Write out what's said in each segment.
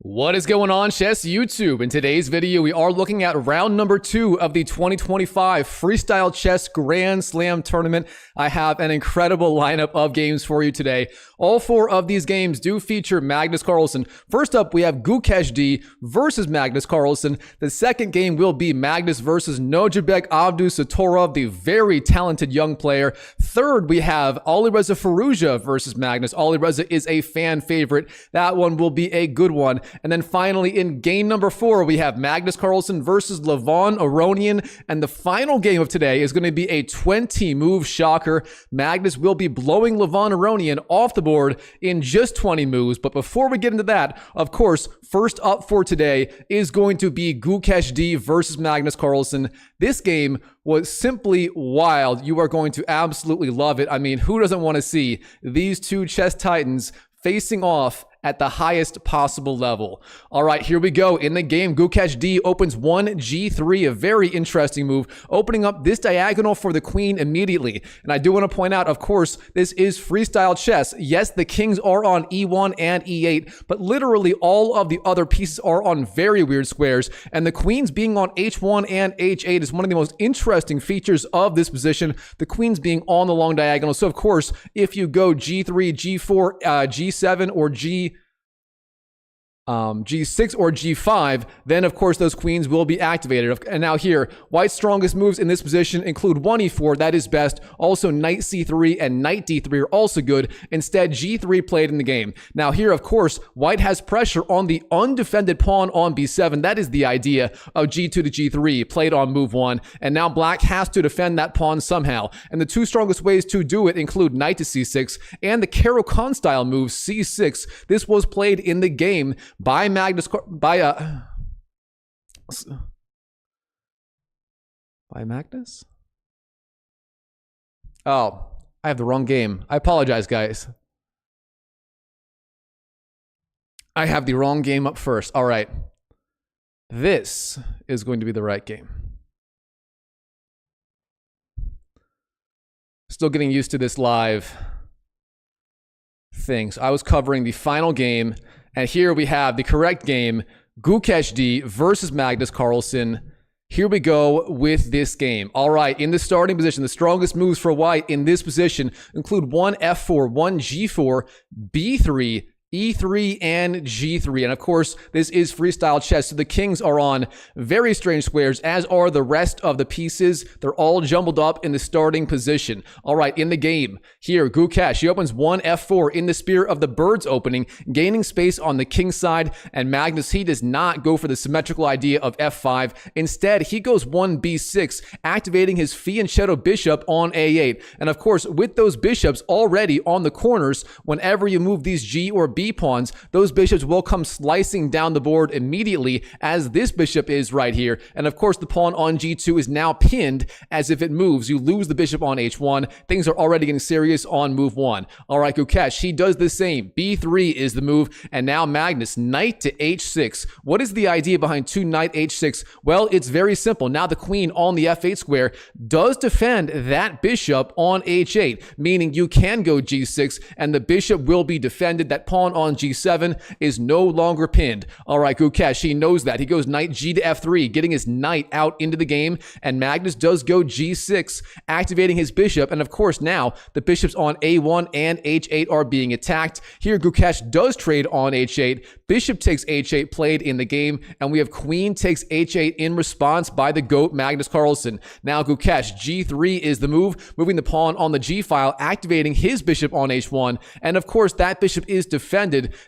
What is going on, Chess YouTube? In today's video, we are looking at round number 2 of the 2025 Freestyle Chess Grand Slam Tournament. I have an incredible lineup of games for you today. All 4 of these games do feature Magnus Carlsen. First up, we have Gukesh D versus Magnus Carlsen. The second game will be Magnus versus Nodirbek Abdusattorov, the very talented young player. Third, we have ALIREZA FIROUZJA versus Magnus. ALIREZA is a fan favorite. That one will be a good one. And then finally, in game number 4, we have Magnus Carlsen versus Levon Aronian. And the final game of today is going to be a 20-move shocker. Magnus will be blowing Levon Aronian off the board in just 20 moves. But before we get into that, of course, first up for today is going to be Gukesh D versus Magnus Carlsen. This game was simply wild. You are going to absolutely love it. I mean, who doesn't want to see these two chess titans facing off at the highest possible level? All right, here we go. In the game, Gukesh D opens 1g3, a very interesting move, opening up this diagonal for the queen immediately. And I do want to point out, of course, this is freestyle chess. Yes, the kings are on e1 and e8, but literally all of the other pieces are on very weird squares. And the queens being on h1 and h8 is one of the most interesting features of this position, the queens being on the long diagonal. So, of course, if you go g3, g4, g7, or G6 or G5, then of course those queens will be activated. And now here, White's strongest moves in this position include 1e4, that is best. Also knight c3 and knight d3 are also good. Instead, G3 played in the game. Now here, of course, White has pressure on the undefended pawn on b7. That is the idea of g2 to g3, played on move 1. And now Black has to defend that pawn somehow. And the two strongest ways to do it include knight to c6 and the Caro-Kann style move c6. This was played in the game by Magnus Oh, I have the wrong game. I apologize, guys. I have the wrong game up first. All right. This is going to be the right game. Still getting used to this live thing. So I was covering the final game. And here we have the correct game, Gukesh D versus Magnus Carlsen. Here we go with this game. All right, in the starting position, the strongest moves for White in this position include 1 f4, 1 g4, b3, e3, and g3. And of course, this is freestyle chess, so the kings are on very strange squares, as are the rest of the pieces. They're all jumbled up in the starting position. All right, in the game, here, Gukesh, he opens 1 f4 in the spirit of the bird's opening, gaining space on the king side, and Magnus, he does not go for the symmetrical idea of f5. Instead, he goes 1 b6, activating his fianchetto bishop on a8. And of course, with those bishops already on the corners, whenever you move these g or b pawns, those bishops will come slicing down the board immediately, as this bishop is right here. And of course, the pawn on g2 is now pinned, as if it moves, you lose the bishop on h1. Things are already getting serious on move 1. All right, Gukesh, he does the same. b3 is the move, and now Magnus, knight to h6. What is the idea behind 2 knight h6? Well, it's very simple. Now the queen on the f8 square does defend that bishop on h8, meaning you can go g6, and the bishop will be defended. That pawn on g7 is no longer pinned. All right, Gukesh, he knows that. He goes knight g to f3, getting his knight out into the game, and Magnus does go g6, activating his bishop. And of course, now the bishops on a1 and h8 are being attacked. Here, Gukesh does trade on h8. Bishop takes h8 played in the game, and we have queen takes h8 in response by the GOAT Magnus Carlsen. Now Gukesh, g3 is the move, moving the pawn on the g file, activating his bishop on h1. And of course, that bishop is defended.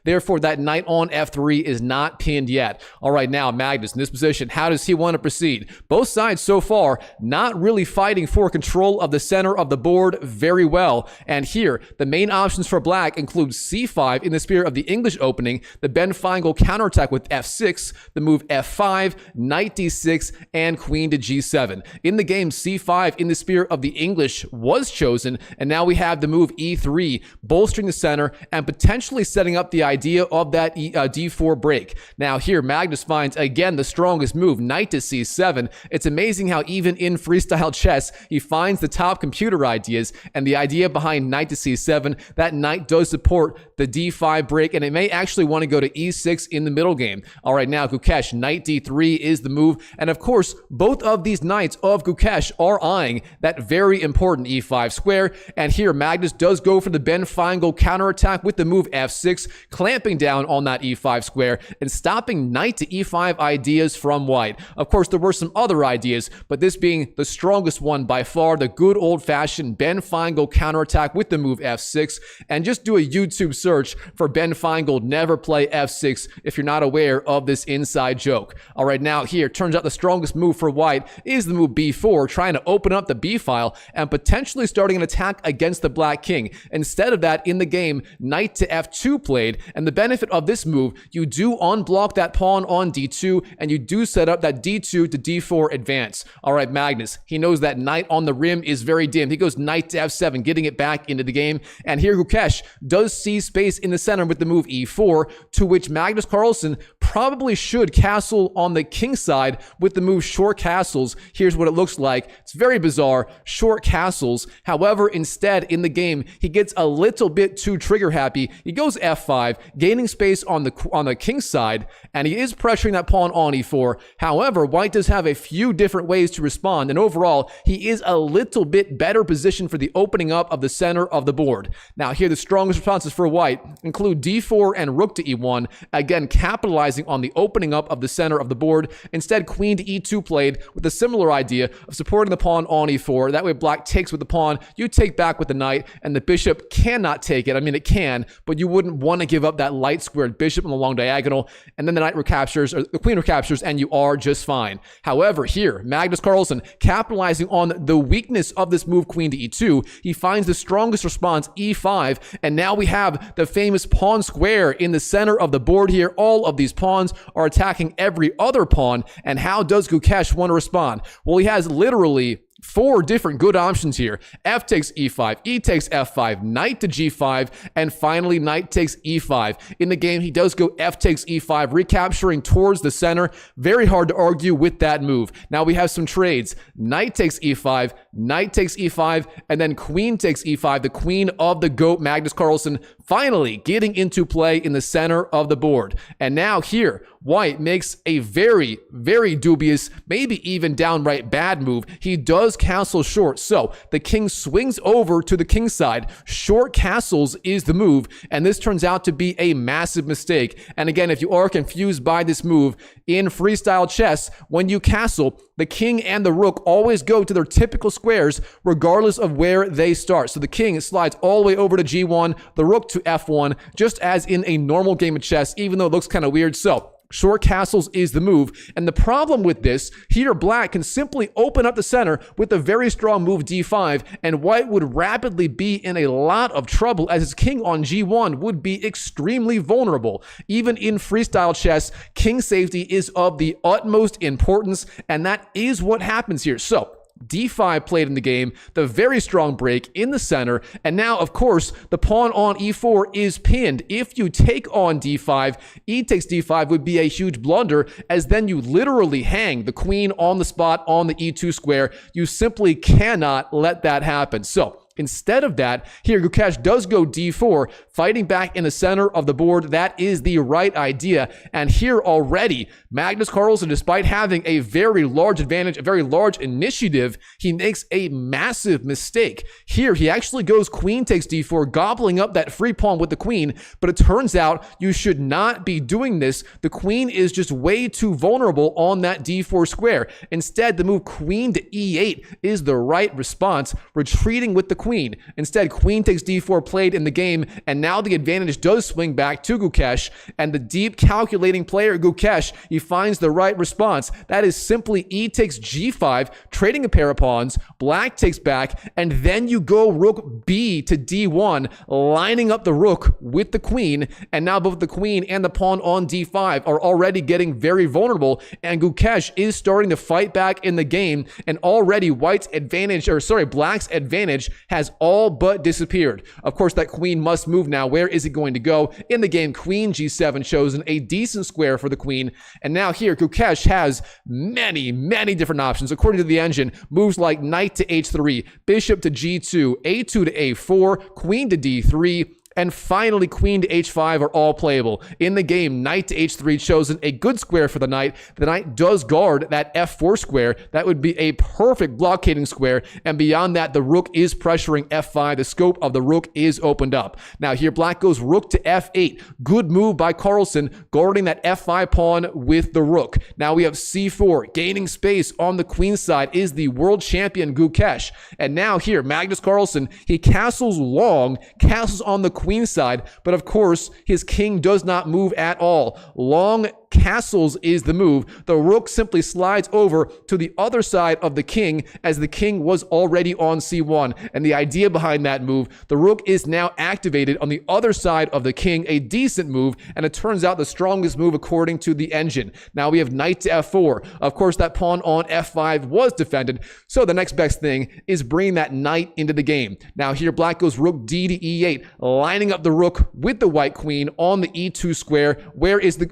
Therefore, that knight on f3 is not pinned yet. All right, now Magnus in this position, how does he want to proceed? Both sides so far not really fighting for control of the center of the board very well. And here, the main options for Black include c5 in the spirit of the English opening, the Ben Feingold counterattack with f6, the move f5, knight d6, and queen to g7. In the game, c5 in the spirit of the English was chosen, and now we have the move e3, bolstering the center and potentially setting setting up the idea of that d4 break. Now here, Magnus finds, again, the strongest move, knight to c7. It's amazing how even in freestyle chess, he finds the top computer ideas, and the idea behind knight to c7, that knight does support the d5 break, and it may actually want to go to e6 in the middle game. All right, now Gukesh, knight d3 is the move, and of course, both of these knights of Gukesh are eyeing that very important e5 square, and here Magnus does go for the Ben Feingold counterattack with the move f6, clamping down on that e5 square and stopping knight to e5 ideas from white. Of course, there were some other ideas, but this being the strongest one by far, the good old-fashioned Ben Feingold counterattack with the move f6, and just do a YouTube search for Ben Feingold never play f6 if you're not aware of this inside joke. All right, now here, turns out the strongest move for white is the move b4, trying to open up the b file and potentially starting an attack against the black king. Instead of that, in the game, knight to f2 played, and the benefit of this move, you do unblock that pawn on d2, and you do set up that d2 to d4 advance. All right, Magnus, he knows that knight on the rim is very dim. He goes knight to f7, getting it back into the game, and here Gukesh does see space in the center with the move e4, to which Magnus Carlsen probably should castle on the king side with the move short castles. Here's what it looks like. It's very bizarre, short castles. However, instead in the game, he gets a little bit too trigger happy. He goes f5, gaining space on the king side, and he is pressuring that pawn on e4. However, white does have a few different ways to respond, and overall, he is a little bit better positioned for the opening up of the center of the board. Now here, the strongest responses for white include d4 and rook to e1, again capitalizing on the opening up of the center of the board. Instead, queen to e2 played with a similar idea of supporting the pawn on e4. That way black takes with the pawn, you take back with the knight, and the bishop cannot take it. I mean, it can, but you wouldn't want to give up that light squared bishop on the long diagonal, and then the knight recaptures, or the queen recaptures, and you are just fine. However, here, Magnus Carlsen, capitalizing on the weakness of this move, queen to e2, he finds the strongest response, e5, and now we have the famous pawn square in the center of the board here. All of these pawns are attacking every other pawn, and how does Gukesh want to respond? Well, he has literally 4 different good options here. F takes e5, e takes f5, knight to g5, and finally knight takes e5. In the game, he does go f takes e5, recapturing towards the center. Very hard to argue with that move. Now we have some trades. Knight takes e5, knight takes e5, and then queen takes e5. The queen of the GOAT, Magnus Carlsen, finally getting into play in the center of the board. And now here, white makes a very, very dubious, maybe even downright bad move. He does castle short. So the king swings over to the king side. Short castles is the move, and this turns out to be a massive mistake. And again, if you are confused by this move, in freestyle chess, when you castle, the king and the rook always go to their typical squares regardless of where they start. So the king slides all the way over to g1, the rook to f1, just as in a normal game of chess, even though it looks kind of weird. So short castles is the move, and the problem with this, here black can simply open up the center with a very strong move d5, and white would rapidly be in a lot of trouble as his king on g1 would be extremely vulnerable. Even in freestyle chess, king safety is of the utmost importance, and that is what happens here. So d5 played in the game, the very strong break in the center, and now, of course, the pawn on e4 is pinned. If you take on d5, e takes d5 would be a huge blunder, as then you literally hang the queen on the spot on the e2 square. You simply cannot let that happen. So instead of that, here Gukesh does go d4, fighting back in the center of the board. That is the right idea. And here already, Magnus Carlsen, despite having a very large advantage, a very large initiative, he makes a massive mistake. Here, he actually goes queen takes d4, gobbling up that free pawn with the queen, but it turns out you should not be doing this. The queen is just way too vulnerable on that d4 square. Instead, the move queen to e8 is the right response, retreating with the queen. Instead, queen takes d4 played in the game, and now the advantage does swing back to Gukesh, and the deep calculating player Gukesh, he finds the right response. That is simply e takes g5, trading a pair of pawns, black takes back, and then you go rook b to d1, lining up the rook with the queen, and now both the queen and the pawn on d5 are already getting very vulnerable, and Gukesh is starting to fight back in the game, and already white's advantage, or sorry, black's advantage has all but disappeared. Of course, that queen must move now. Where is it going to go? In the game, queen g7 chosen, a decent square for the queen. And now here, Gukesh has many different options. According to the engine, moves like knight to h3, bishop to g2, a2 to a4, queen to d3, and finally, queen to h5 are all playable. In the game, knight to h3 chosen, a good square for the knight. The knight does guard that f4 square. That would be a perfect blockading square. And beyond that, the rook is pressuring f5. The scope of the rook is opened up. Now here, black goes rook to f8. Good move by Carlsen, guarding that f5 pawn with the rook. Now we have c4. Gaining space on the queen side is the world champion Gukesh. And now here, Magnus Carlsen, he castles long, castles on the queen side, but of course his king does not move at all. Long castles is the move. The rook simply slides over to the other side of the king, as the king was already on c1. And the idea behind that move, the rook is now activated on the other side of the king, a decent move, and it turns out the strongest move according to the engine. Now we have knight to f4. Of course, that pawn on f5 was defended, so the next best thing is bringing that knight into the game. Now here, black goes rook d to e8, lining up the rook with the white queen on the e2 square. Where is the...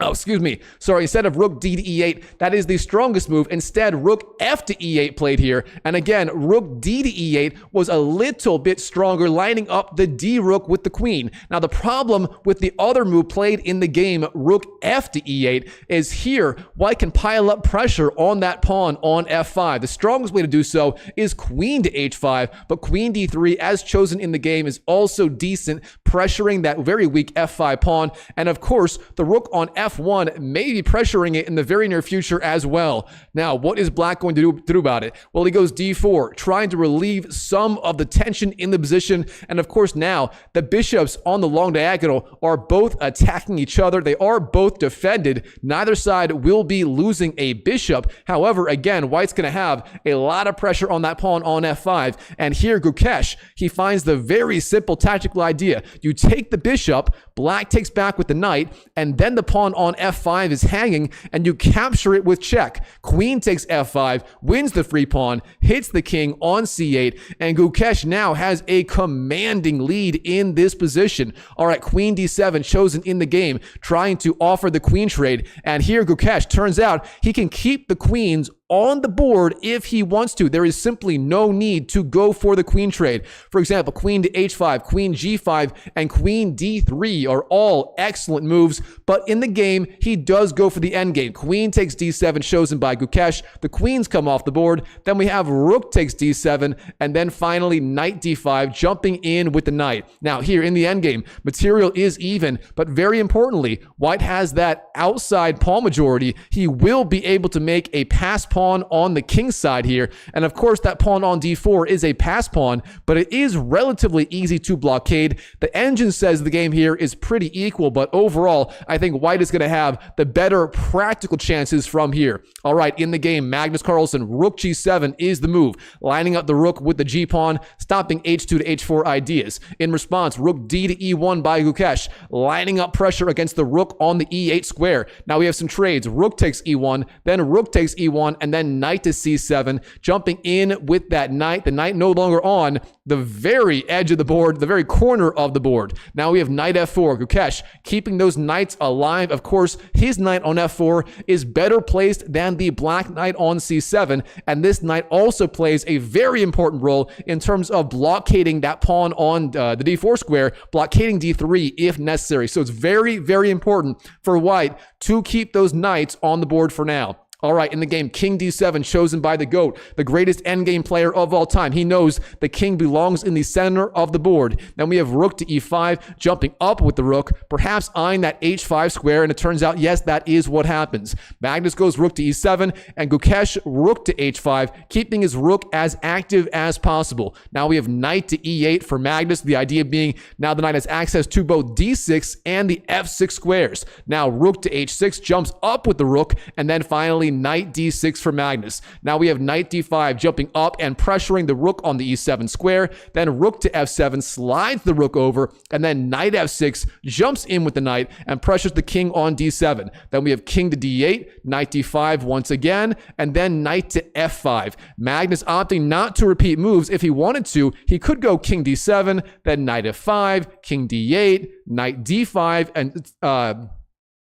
Oh, excuse me. Sorry, instead of rook d to e8, that is the strongest move. Instead, rook f to e8 played here. And again, rook d to e8 was a little bit stronger, lining up the d rook with the queen. Now, the problem with the other move played in the game, rook f to e8, is here, white can pile up pressure on that pawn on f5. The strongest way to do so is queen to h5, but queen d3, as chosen in the game, is also decent, pressuring that very weak f5 pawn. And of course, the rook on f1 may be pressuring it in the very near future as well. Now, what is black going to do about it? Well, he goes d4, trying to relieve some of the tension in the position. And of course, now the bishops on the long diagonal are both attacking each other. They are both defended. Neither side will be losing a bishop. However, again, white's going to have a lot of pressure on that pawn on f5. And here, Gukesh, he finds the very simple tactical idea. You take the bishop, black takes back with the knight, and then the pawn on f5 is hanging, and you capture it with check. Queen takes f5, wins the free pawn, hits the king on c8, and Gukesh now has a commanding lead in this position. All right, queen d7 chosen in the game, trying to offer the queen trade, and here Gukesh, turns out he can keep the queens on the board if he wants to. There is simply no need to go for the queen trade. For example, queen to h5, queen g5, and queen d3 are all excellent moves, but in the game, he does go for the endgame. Queen takes d7, chosen by Gukesh. The queens come off the board. Then we have rook takes d7, and then finally knight d5, jumping in with the knight. Now here in the endgame, material is even, but very importantly, white has that outside pawn majority. He will be able to make a pass pawn on the king side here. And of course, that pawn on d4 is a pass pawn, but it is relatively easy to blockade. The engine says the game here is pretty equal, but overall, I think white is going to have the better practical chances from here. All right, in the game, Magnus Carlsen, rook g7 is the move, lining up the rook with the g pawn, stopping h2 to h4 ideas. In response, rook d to e1 by Gukesh, lining up pressure against the rook on the e8 square. Now we have some trades. Rook takes e1, then rook takes e1, and then knight to c7, jumping in with that knight. The knight no longer on the very edge of the board, the very corner of the board. Now we have knight f4. Gukesh keeping those knights alive. Of course, his knight on f4 is better placed than the black knight on c7, and this knight also plays a very important role in terms of blockading that pawn on the d4 square, blockading d3 if necessary. So it's very important for white to keep those knights on the board for now. All right, in the game, king d7, chosen by the GOAT, the greatest endgame player of all time. He knows the king belongs in the center of the board. Then we have rook to e5, jumping up with the rook, perhaps eyeing that h5 square, and it turns out, yes, that is what happens. Magnus goes rook to e7, and Gukesh rook to h5, keeping his rook as active as possible. Now we have knight to e8 for Magnus, the idea being now the knight has access to both d6 and the f6 squares. Now rook to h6, jumps up with the rook, and then finally finally, knight d6 for Magnus. Now we have knight d5 jumping up and pressuring the rook on the e7 square. Then rook to f7 slides the rook over, and then knight f6 jumps in with the knight and pressures the king on d7. Then we have king to d8, knight d5 once again, and then knight to f5. Magnus opting not to repeat moves. If he wanted to, he could go king d7, then knight f5, king d8, knight d5, and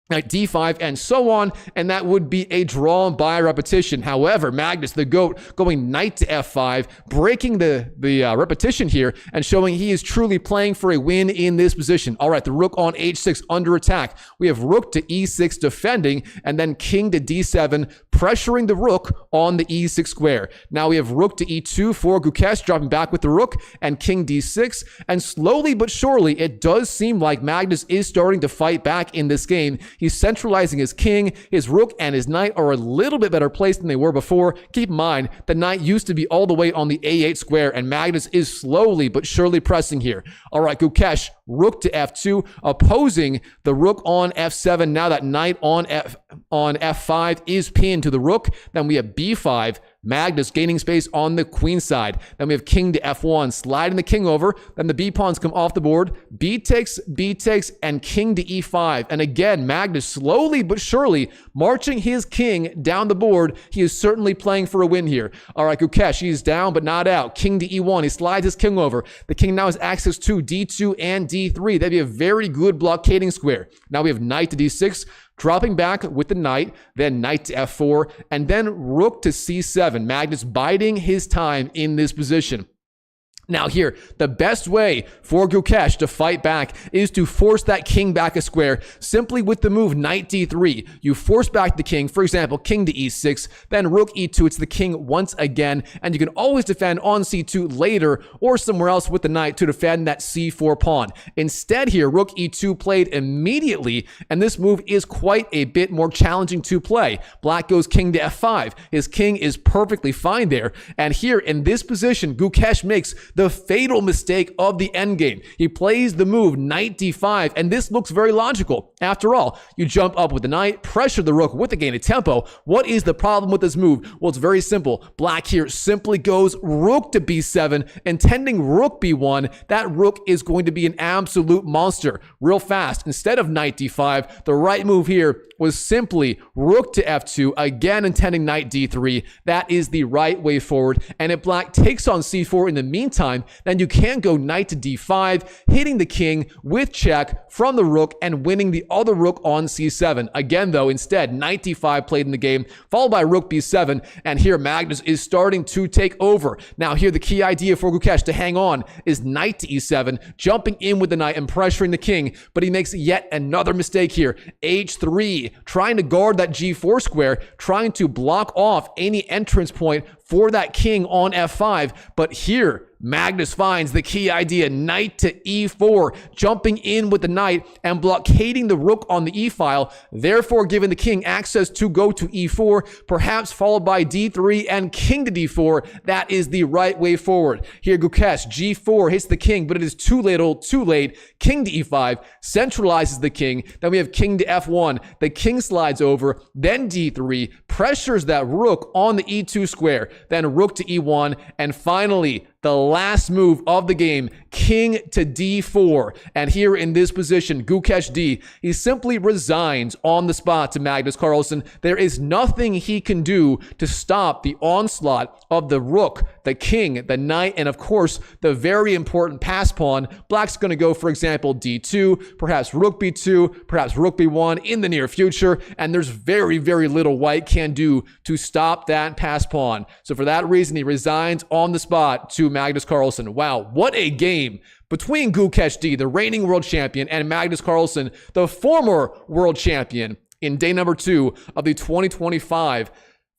knight d5 and so on, and that would be a draw by repetition. However, Magnus, the GOAT, going knight to f5, breaking the repetition here and showing he is truly playing for a win in this position. All right, the rook on h6 under attack. We have rook to e6 defending, and then king to d7 pressuring the rook on the e6 square. Now we have rook to e2 for Gukesh, dropping back with the rook, and king d6, and slowly but surely it does seem like Magnus is starting to fight back in this game. He's centralizing his king, his rook, and his knight are a little bit better placed than they were before. Keep in mind, the knight used to be all the way on the a8 square, and Magnus is slowly but surely pressing here. All right, Gukesh, rook to f2, opposing the rook on f7. Now that knight on f5 is pinned to the rook. Then we have b5. Magnus gaining space on the queen side. Then we have king to f1, sliding the king over. Then the b pawns come off the board. B takes, and king to e5. And again, Magnus slowly but surely marching his king down the board. He is certainly playing for a win here. All right, Gukesh, he's down but not out. King to e1. He slides his king over. The king now has access to d2 and d3. That'd be a very good blockading square. Now we have knight to d6. Dropping back with the knight, then knight to f4, and then rook to c7. Magnus biding his time in this position. Now here, the best way for Gukesh to fight back is to force that king back a square simply with the move knight d3. You force back the king, for example, king to e6, then rook e2, it's the king once again, and you can always defend on c2 later or somewhere else with the knight to defend that c4 pawn. Instead here, rook e2 played immediately, and this move is quite a bit more challenging to play. Black goes king to f5. His king is perfectly fine there, and here in this position, Gukesh makes the fatal mistake of the endgame. He plays the move knight d5, and this looks very logical. After all, you jump up with the knight, pressure the rook with the gain of tempo. What is the problem with this move? Well, it's very simple. Black here simply goes rook to b7, intending rook b1. That rook is going to be an absolute monster real fast. Instead of knight d5, the right move here was simply rook to f2, again intending knight d3. That is the right way forward. And if black takes on c4 in the meantime, then you can go knight to d5, hitting the king with check from the rook and winning the other rook on c7. Again, though, instead, knight d5 played in the game, followed by rook b7, and here Magnus is starting to take over. Now here, the key idea for Gukesh to hang on is knight to e7, jumping in with the knight and pressuring the king, but he makes yet another mistake here. h3, trying to guard that g4 square, trying to block off any entrance point for that king on f5, but here, Magnus finds the key idea, knight to e4, jumping in with the knight and blockading the rook on the e-file, therefore giving the king access to go to e4, perhaps followed by d3 and king to d4. That is the right way forward. Here, Gukesh, g4 hits the king, but it is too little, too late. King to e5, centralizes the king. Then we have king to f1. The king slides over, then d3, pressures that rook on the e2 square, then rook to e1, and finally, the last move of the game, king to d4. And here in this position, Gukesh D, he simply resigns on the spot to Magnus Carlsen. There is nothing he can do to stop the onslaught of the rook, the king, the knight, and of course, the very important pass pawn. Black's going to go, for example, d2, perhaps rook b2, perhaps rook b1 in the near future, and there's very, very little white can do to stop that pass pawn. So for that reason, he resigns on the spot to Magnus Carlsen. Wow, what a game between Gukesh D, the reigning world champion, and Magnus Carlsen, the former world champion, in day number 2 of the 2025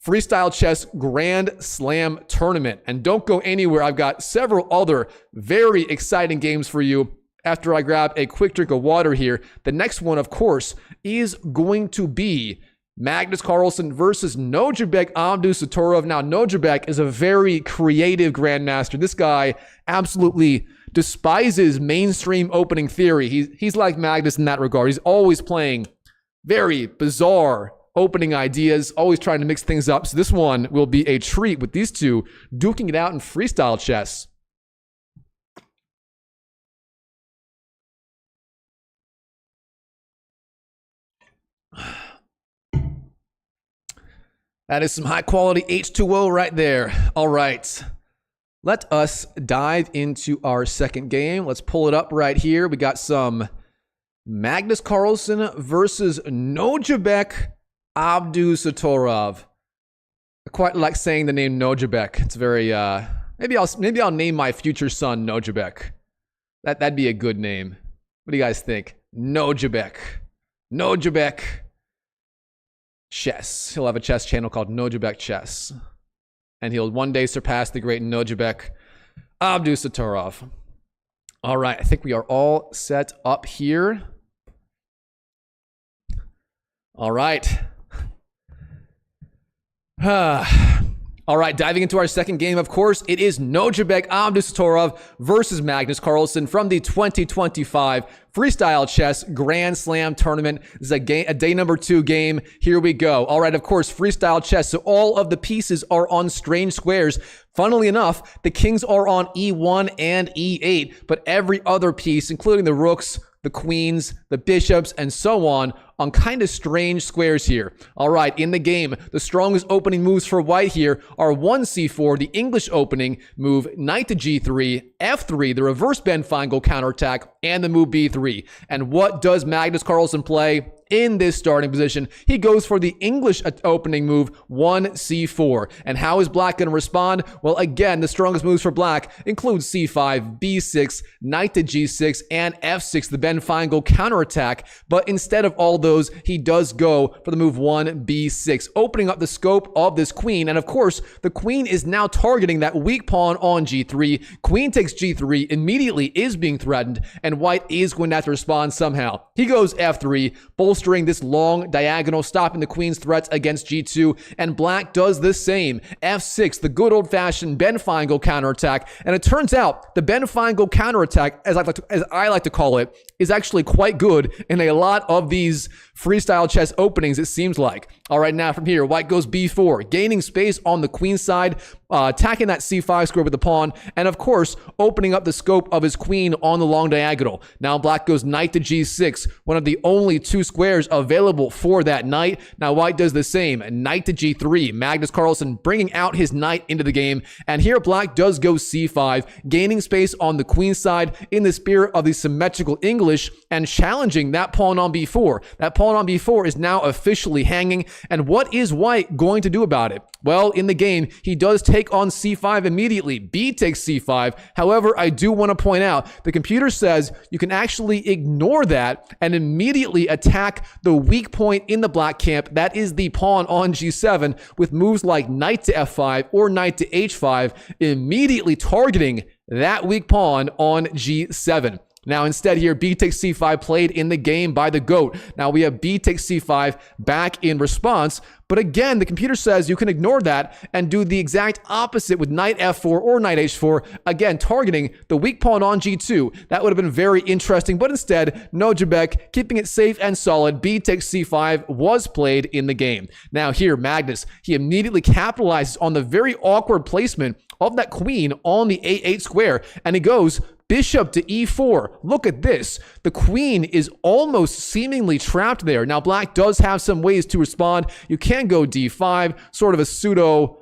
Freestyle Chess Grand Slam Tournament. And don't go anywhere. I've got several other very exciting games for you after I grab a quick drink of water here. The next one, of course, is going to be Magnus Carlsen versus Nodirbek Abdusattorov. Now, Nodirbek is a very creative grandmaster. This guy absolutely despises mainstream opening theory. He's like Magnus in that regard. He's always playing very bizarre, opening ideas, always trying to mix things up. So this one will be a treat with these two duking it out in freestyle chess. That is some high quality H2O right there. All right. Let us dive into our second game. Let's pull it up right here. We got some Magnus Carlsen versus Nodirbek Abdusattorov. I quite like saying the name Nodirbek. It's very maybe I'll name my future son Nodirbek. That'd be a good name. What do you guys think? Nodirbek. Nodirbek Chess. He'll have a chess channel called Nodirbek Chess. And he'll one day surpass the great Nodirbek Abdusattorov. All right, I think we are all set up here. All right. All right, diving into our second game, of course, it is Nodirbek Abdusattorov versus Magnus Carlsen from the 2025 Freestyle Chess Grand Slam Tournament. This is a day number 2 game. Here we go. All right, of course, Freestyle Chess. So all of the pieces are on strange squares. Funnily enough, the kings are on E1 and E8, but every other piece, including the rooks, the queens, the bishops, and so on kind of strange squares here. All right, in the game, the strongest opening moves for white here are 1c4, the English opening move, knight to g3, f3, the reverse Ben-Feingold counterattack, and the move b3. And what does Magnus Carlsen play? In this starting position, he goes for the English opening move, 1c4. And how is black going to respond? Well, again, the strongest moves for black include c5, b6, knight to g6, and f6, the Ben-Feingold counterattack. But instead of all those, he does go for the move 1b6, opening up the scope of this queen. And of course, the queen is now targeting that weak pawn on g3. Queen takes g3, immediately is being threatened, and white is going to have to respond somehow. He goes f3, bolstering this long diagonal, stopping the queen's threats against g2, and black does the same. f6, the good old-fashioned Ben-Feingold counterattack, and it turns out the Ben-Feingold counterattack, as I like to call it, is actually quite good in a lot of these freestyle chess openings, it seems like. All right, now from here, white goes b4, gaining space on the queen side, attacking that c5 square with the pawn, and of course, opening up the scope of his queen on the long diagonal. Now black goes knight to g6, one of the only 2 squares available for that knight. Now white does the same, knight to g3, Magnus Carlsen bringing out his knight into the game, and here black does go c5, gaining space on the queen side in the spirit of the symmetrical English, and challenging that pawn on b4. That pawn on b4 is now officially hanging, and what is white going to do about it? Well, in the game, he does take on c5 immediately. B takes c5. However, I do want to point out, the computer says you can actually ignore that and immediately attack the weak point in the black camp. That is the pawn on g7 with moves like knight to f5 or knight to h5, immediately targeting that weak pawn on g7. Now instead here, b takes c5 played in the game by the GOAT. Now we have b takes c5 back in response. But again, the computer says you can ignore that and do the exact opposite with knight f4 or knight h4, again, targeting the weak pawn on g2. That would have been very interesting, but instead, Nodirbek, keeping it safe and solid, b takes c5 was played in the game. Now here, Magnus, he immediately capitalizes on the very awkward placement of that queen on the a8 square, and he goes bishop to e4. Look at this. The queen is almost seemingly trapped there. Now, black does have some ways to respond. You can go d5, sort of a pseudo,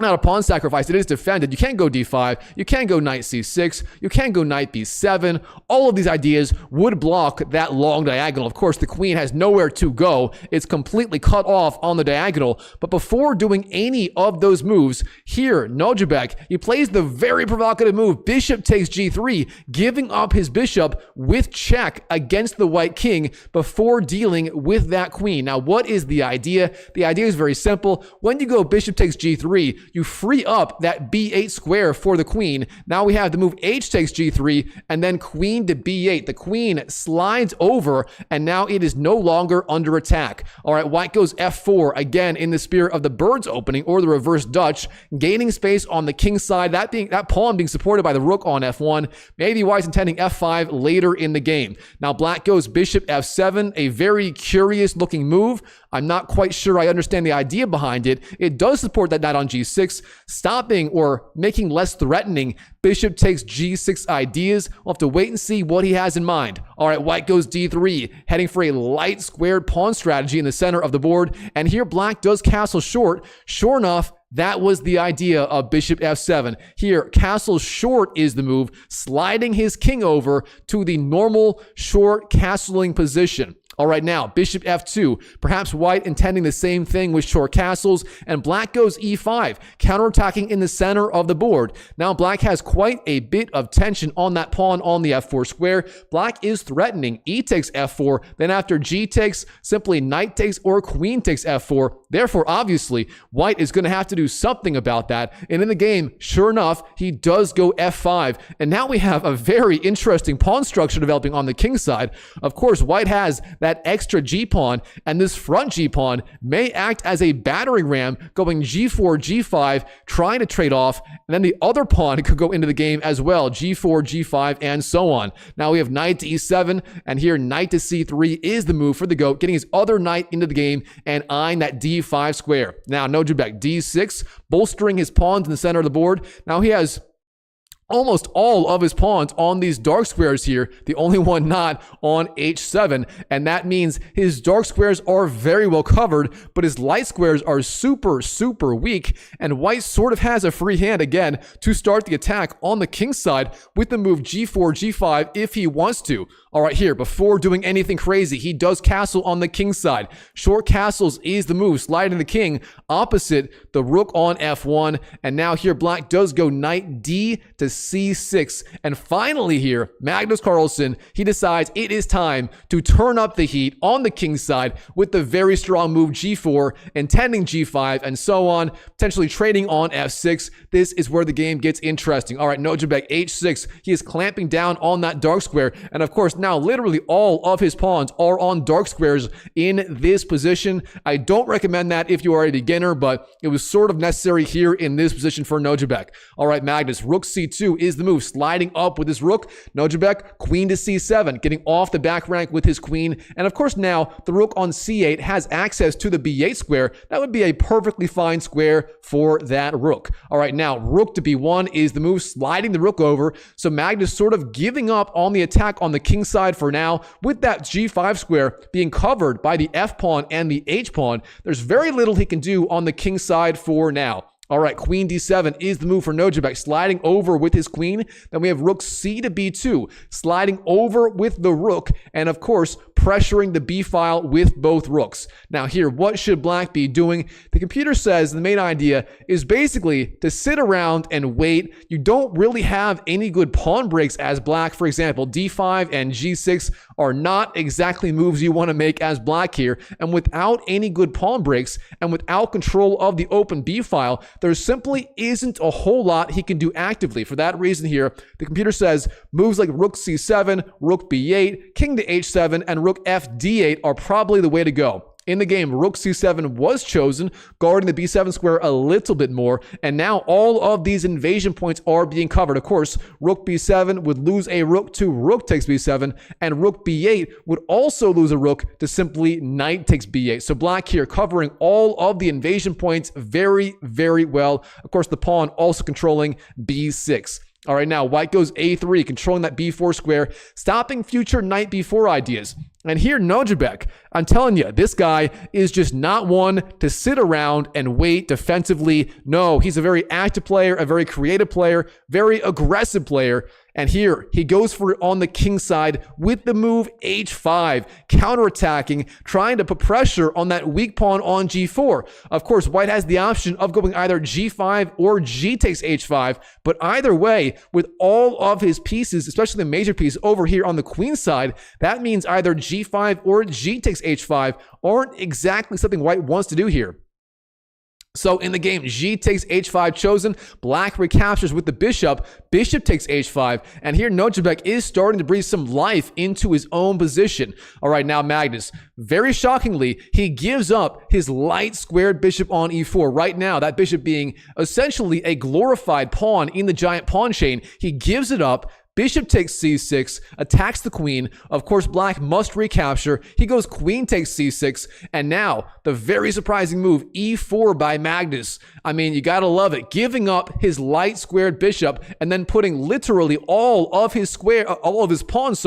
not a pawn sacrifice, it is defended. You can go d5, you can go knight c6, you can go knight b7. All of these ideas would block that long diagonal. Of course, the queen has nowhere to go. It's completely cut off on the diagonal. But before doing any of those moves, here, Nodirbek, he plays the very provocative move, bishop takes g3, giving up his bishop with check against the white king before dealing with that queen. Now, what is the idea? The idea is very simple. When you go bishop takes g3, you free up that b8 square for the queen. Now we have the move h takes g3 and then queen to b8. The queen slides over and now it is no longer under attack. All right, white goes f4, again in the spirit of the bird's opening or the reverse Dutch, gaining space on the king side, that pawn being supported by the rook on f1. Maybe white's intending f5 later in the game. Now black goes bishop f7, a very curious looking move. I'm not quite sure I understand the idea behind it. It does support that knight on g6, stopping or making less threatening bishop takes g6 ideas. We'll have to wait and see what he has in mind. All right, white goes d3, heading for a light squared pawn strategy in the center of the board. And here black does castle short. Sure enough, that was the idea of bishop f7. Here, castle short is the move, sliding his king over to the normal short castling position. All right, now, bishop f2. Perhaps white intending the same thing with short castles, and black goes e5, counterattacking in the center of the board. Now, black has quite a bit of tension on that pawn on the f4 square. Black is threatening. E takes f4, then after g takes, simply knight takes or queen takes f4. Therefore, obviously, white is going to have to do something about that. And in the game, sure enough, he does go f5. And now we have a very interesting pawn structure developing on the king side. Of course, white has that extra g-pawn, and this front g-pawn may act as a battering ram, going g4, g5, trying to trade off, and then the other pawn could go into the game as well, g4, g5, and so on. Now we have knight to e7, and here knight to c3 is the move for the goat, getting his other knight into the game and eyeing that d5 square. Now Nodirbek d6, bolstering his pawns in the center of the board. Now he has almost all of his pawns on these dark squares here, the only one not on h7, and that means his dark squares are very well covered, but his light squares are super weak, and white sort of has a free hand again to start the attack on the king side with the move g4, g5 if he wants to. All right, here, before doing anything crazy, he does castle on the king side. Short castles is the move, sliding the king opposite the rook on f1, and now here black does go knight d to c6, and finally here, Magnus Carlsen, he decides it is time to turn up the heat on the king side with the very strong move g4, intending g5, and so on, potentially trading on f6. This is where the game gets interesting. All right, Nodirbek h6, he is clamping down on that dark square, and of course, now literally all of his pawns are on dark squares in this position. I don't recommend that if you are a beginner, but it was sort of necessary here in this position for Nodirbek. All right, Magnus, rook c2 is the move, sliding up with his rook. Nodirbek, queen to c7, getting off the back rank with his queen. And of course now, the rook on c8 has access to the b8 square. That would be a perfectly fine square for that rook. All right, now rook to b1 is the move, sliding the rook over. So Magnus sort of giving up on the attack on the king side for now, with that g5 square being covered by the f pawn and the h pawn. There's very little he can do on the king side for now. All right, queen d7 is the move for Nodirbek, sliding over with his queen. Then we have rook c to b2, sliding over with the rook, and of course, pressuring the b file with both rooks. Now here, what should black be doing? The computer says the main idea is basically to sit around and wait. You don't really have any good pawn breaks as black. For example, d5 and g6 are not exactly moves you want to make as black here. And without any good pawn breaks and without control of the open b file, there simply isn't a whole lot he can do actively. For that reason here, the computer says moves like rook c7, rook b8, king to h7, and rook f d8 are probably the way to go. In the game, rook c7 was chosen, guarding the b7 square a little bit more, and now all of these invasion points are being covered. Of course, rook b7 would lose a rook to rook takes b7, and rook b8 would also lose a rook to simply knight takes b8. So black here covering all of the invasion points very well. Of course, the pawn also controlling b6. All right, now white goes a3, controlling that b4 square, stopping future knight b4 ideas. And here, Nodirbek, I'm telling you, this guy is just not one to sit around and wait defensively. No, he's a very active player, a very creative player, very aggressive player. And here, he goes for it on the king side with the move h5, counterattacking, trying to put pressure on that weak pawn on g4. Of course, white has the option of going either g5 or g takes h5, but either way, with all of his pieces, especially the major piece over here on the queen side, that means either g5 or g takes h5 aren't exactly something white wants to do here. So in the game, G takes h5 chosen, black recaptures with the bishop, bishop takes h5, and here Nodirbek is starting to breathe some life into his own position. All right, now Magnus, very shockingly, he gives up his light squared bishop on e4. Right now, that bishop being essentially a glorified pawn in the giant pawn chain, he gives it up. Bishop takes c6, attacks the queen. Of course, black must recapture. He goes queen takes c6, and now the very surprising move, e4 by Magnus. I mean, you gotta love it. Giving up his light squared bishop and then putting literally all of his pawns,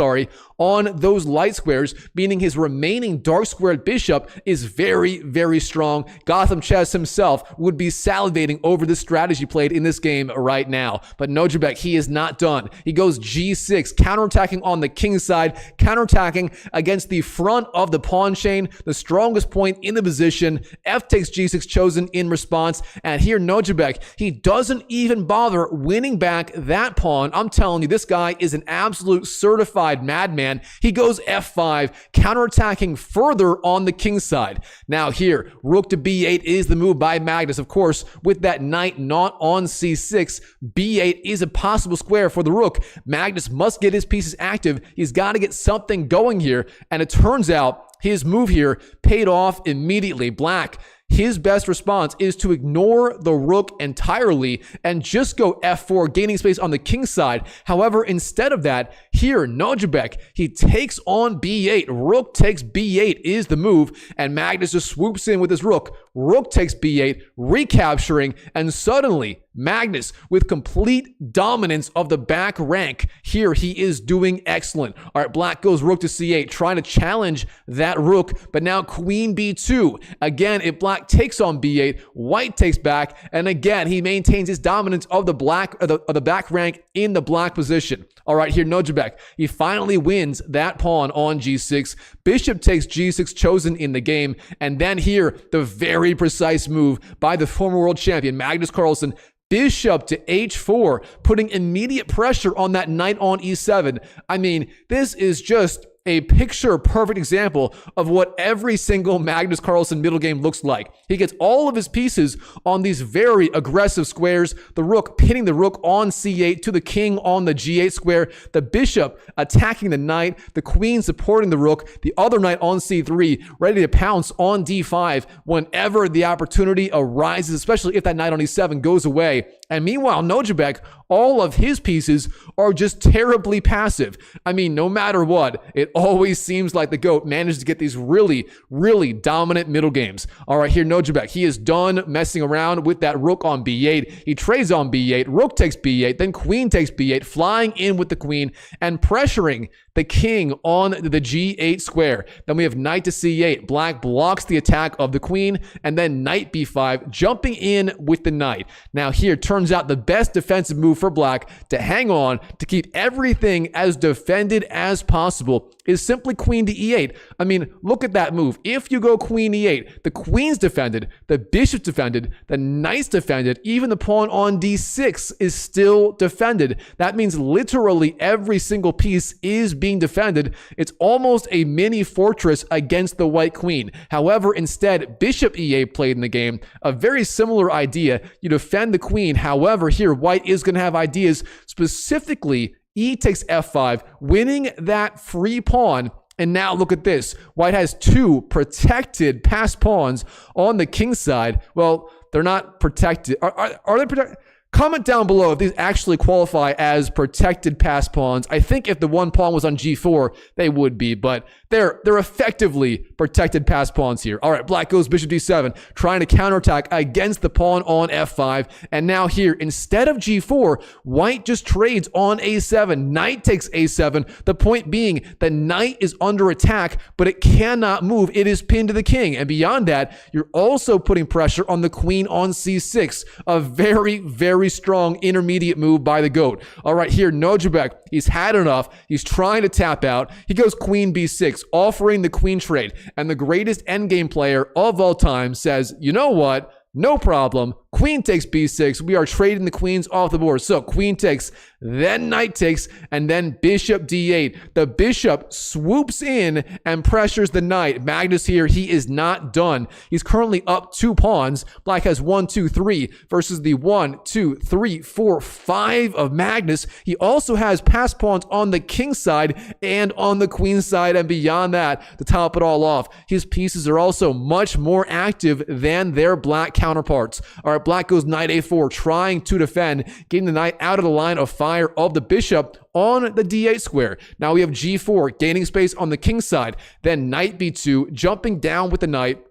on those light squares, meaning his remaining dark squared bishop is very, very strong. Gotham Chess himself would be salivating over this strategy played in this game right now. But Nodirbek, he is not done. He goes g6, counterattacking on the king side, counterattacking against the front of the pawn chain, the strongest point in the position. F takes g6 chosen in response. And here Nodirbek, he doesn't even bother winning back that pawn. I'm telling you, this guy is an absolute certified madman. He goes f5, counterattacking further on the king side. Now here, rook to b8 is the move by Magnus. Of course, with that knight not on c6, b8 is a possible square for the rook. Magnus must get his pieces active. He's got to get something going here. And it turns out his move here paid off immediately. Black, his best response is to ignore the rook entirely and just go f4, gaining space on the king side. However, instead of that, here, Nodirbek, he takes on b8. Rook takes b8 is the move, and Magnus just swoops in with his rook. Rook takes b8, recapturing, and suddenly, Magnus, with complete dominance of the back rank. Here, he is doing excellent. All right, black goes rook to c8, trying to challenge that rook, but now queen b2. Again, if black takes on b8, white takes back, and again, he maintains his dominance of the back rank in the black position. All right, here, Nodirbek, he finally wins that pawn on g6. Bishop takes g6 chosen in the game, and then here, the very precise move by the former world champion, Magnus Carlsen, bishop to h4, putting immediate pressure on that knight on e7. I mean, this is just a picture-perfect example of what every single Magnus Carlsen middle game looks like. He gets all of his pieces on these very aggressive squares, the rook pinning the rook on c8 to the king on the g8 square, the bishop attacking the knight, the queen supporting the rook, the other knight on c3, ready to pounce on d5 whenever the opportunity arises, especially if that knight on e7 goes away. And meanwhile, Nodirbek, all of his pieces are just terribly passive. I mean, no matter what, it always seems like the GOAT manages to get these really, really dominant middle games. All right, here, Nodirbek, he is done messing around with that rook on b8. He trades on b8, rook takes b8, then queen takes b8, flying in with the queen and pressuring the king on the g8 square. Then we have knight to c8. Black blocks the attack of the queen, and then knight b5, jumping in with the knight. Now here, turns out the best defensive move for black to hang on, to keep everything as defended as possible, is simply queen to e8. I mean, look at that move. If you go queen e8, the queen's defended, the bishop's defended, the knight's defended, even the pawn on d6 is still defended. That means literally every single piece is being defended. It's almost a mini fortress against the white queen. However, instead, bishop e8 played in the game, a very similar idea. You defend the queen. However, here, white is going to have ideas, specifically e takes f5, winning that free pawn. And now look at this. White has two protected passed pawns on the king side. Well, they're not protected. Are they protected? Comment down below if these actually qualify as protected pass pawns. I think if the one pawn was on g4, they would be, but they're effectively protected pass pawns here. All right, black goes bishop d7, trying to counterattack against the pawn on f5. And now here, instead of g4, white just trades on a7. Knight takes a7. The point being, the knight is under attack, but it cannot move. It is pinned to the king. And beyond that, you're also putting pressure on the queen on c6. A very, very strong intermediate move by the GOAT. All right, here, Nodirbek, he's had enough. He's trying to tap out. He goes queen b6, offering the queen trade. And the greatest endgame player of all time says, you know what? No problem. Queen takes b6. We are trading the queens off the board. So queen takes, then knight takes, and then bishop d8. The bishop swoops in and pressures the knight. Magnus here, he is not done. He's currently up 2 pawns. Black has 1, 2, 3 versus the 1, 2, 3, 4, 5 of Magnus. He also has passed pawns on the king side and on the queen side, and beyond that, to top it all off, his pieces are also much more active than their black counterparts. All right, black goes knight a4, trying to defend, getting the knight out of the line of fire of the bishop on the d8 square. Now we have g4, gaining space on the king side, then knight b2, jumping down with the knight,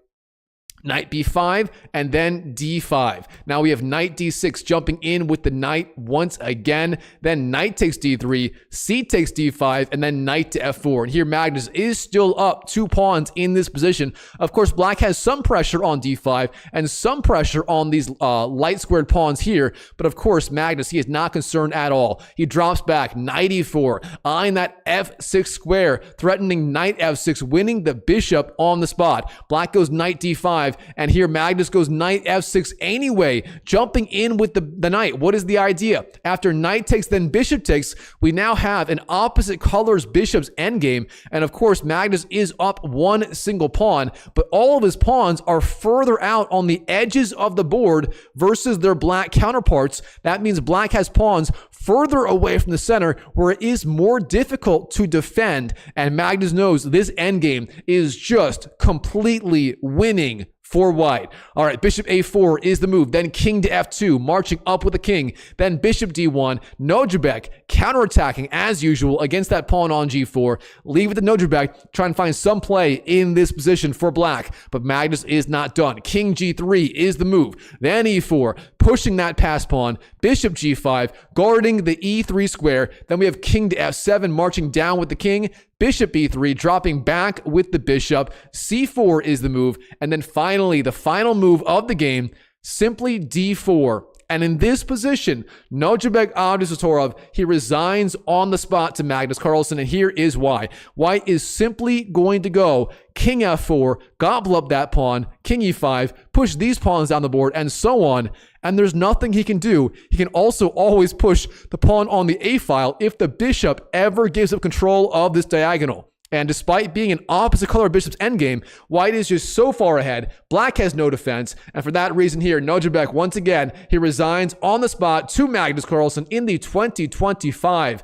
knight b5, and then d5. Now we have knight d6 jumping in with the knight once again. Then knight takes d3, c takes d5, and then knight to f4. And here Magnus is still up 2 pawns in this position. Of course, black has some pressure on d5 and some pressure on these light squared pawns here. But of course, Magnus, he is not concerned at all. He drops back, knight e4, eyeing that f6 square, threatening knight f6, winning the bishop on the spot. Black goes knight d5, and here Magnus goes knight f6 anyway, jumping in with the knight. What is the idea? After knight takes, then bishop takes, we now have an opposite colors bishop's endgame, and of course Magnus is up 1 single pawn, but all of his pawns are further out on the edges of the board versus their black counterparts. That means black has pawns further away from the center where it is more difficult to defend, and Magnus knows this endgame is just completely winning for white. All right, bishop a4 is the move. Then king to f2, marching up with the king. Then bishop d1. Nodirbek counterattacking as usual against that pawn on g4. Leave it to Nodirbek, try and find some play in this position for black. But Magnus is not done. King g3 is the move. Then e4, pushing that pass pawn. Bishop g5, guarding the e3 square. Then we have king to f7, marching down with the king. Bishop b3, dropping back with the bishop. c4 is the move. And then finally, the final move of the game, simply d4. And in this position, Nodirbek Abdusattorov, he resigns on the spot to Magnus Carlsen, and here is why. White is simply going to go king f4, gobble up that pawn, king e5, push these pawns down the board, and so on. And there's nothing he can do. He can also always push the pawn on the a file if the bishop ever gives up control of this diagonal. And despite being an opposite color bishop's endgame, white is just so far ahead. Black has no defense. And for that reason here, Nodirbek, once again, he resigns on the spot to Magnus Carlsen in the 2025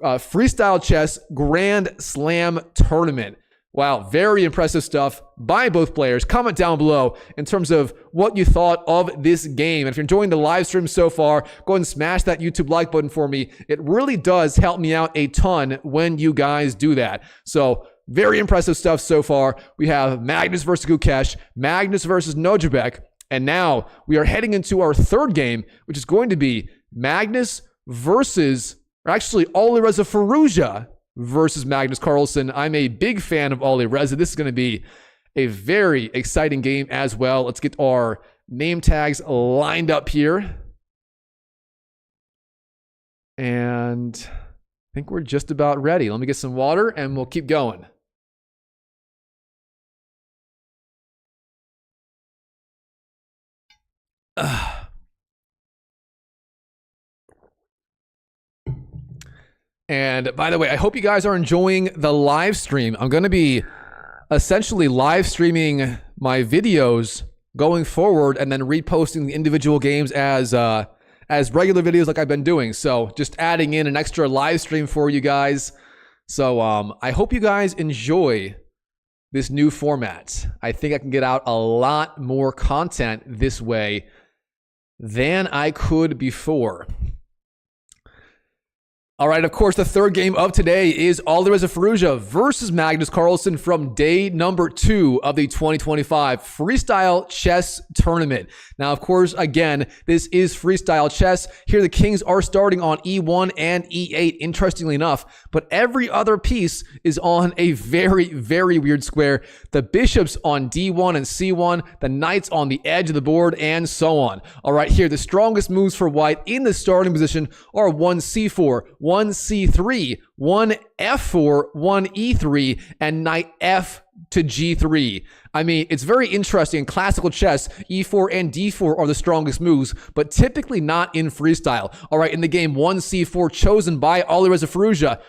Freestyle Chess Grand Slam Tournament. Wow, very impressive stuff by both players. Comment down below in terms of what you thought of this game. And if you're enjoying the live stream so far, go ahead and smash that YouTube like button for me. It really does help me out a ton when you guys do that. So very impressive stuff so far. We have Magnus versus Gukesh, Magnus versus Nodirbek, and now we are heading into our third game, which is going to be Magnus versus, or actually ALIREZA FIROUZJA versus Magnus Carlsen. I'm a big fan of ALIREZA. This is going to be a very exciting game as well. Let's get our name tags lined up here. And I think we're just about ready. Let me get some water and we'll keep going. And by the way, I hope you guys are enjoying the live stream. I'm going to be essentially live streaming my videos going forward and then reposting the individual games as regular videos like I've been doing. So just adding in an extra live stream for you guys. So I hope you guys enjoy this new format. I think I can get out a lot more content this way than I could before. All right, of course, the third game of today is ALIREZA FIROUZJA versus Magnus Carlsen from day number 2 of the 2025 Freestyle Chess Tournament. Now, of course, again, this is freestyle chess. Here, the kings are starting on e1 and e8, interestingly enough, but every other piece is on a very, very weird square. The bishops on d1 and c1, the knights on the edge of the board, and so on. All right, here, the strongest moves for white in the starting position are 1 c4, one c3, one f4, one e3, and knight f to g3. I mean, it's very interesting. In classical chess, e4 and d4 are the strongest moves, but typically not in freestyle. All right, in the game, one c4 chosen by ALIREZA FIROUZJA,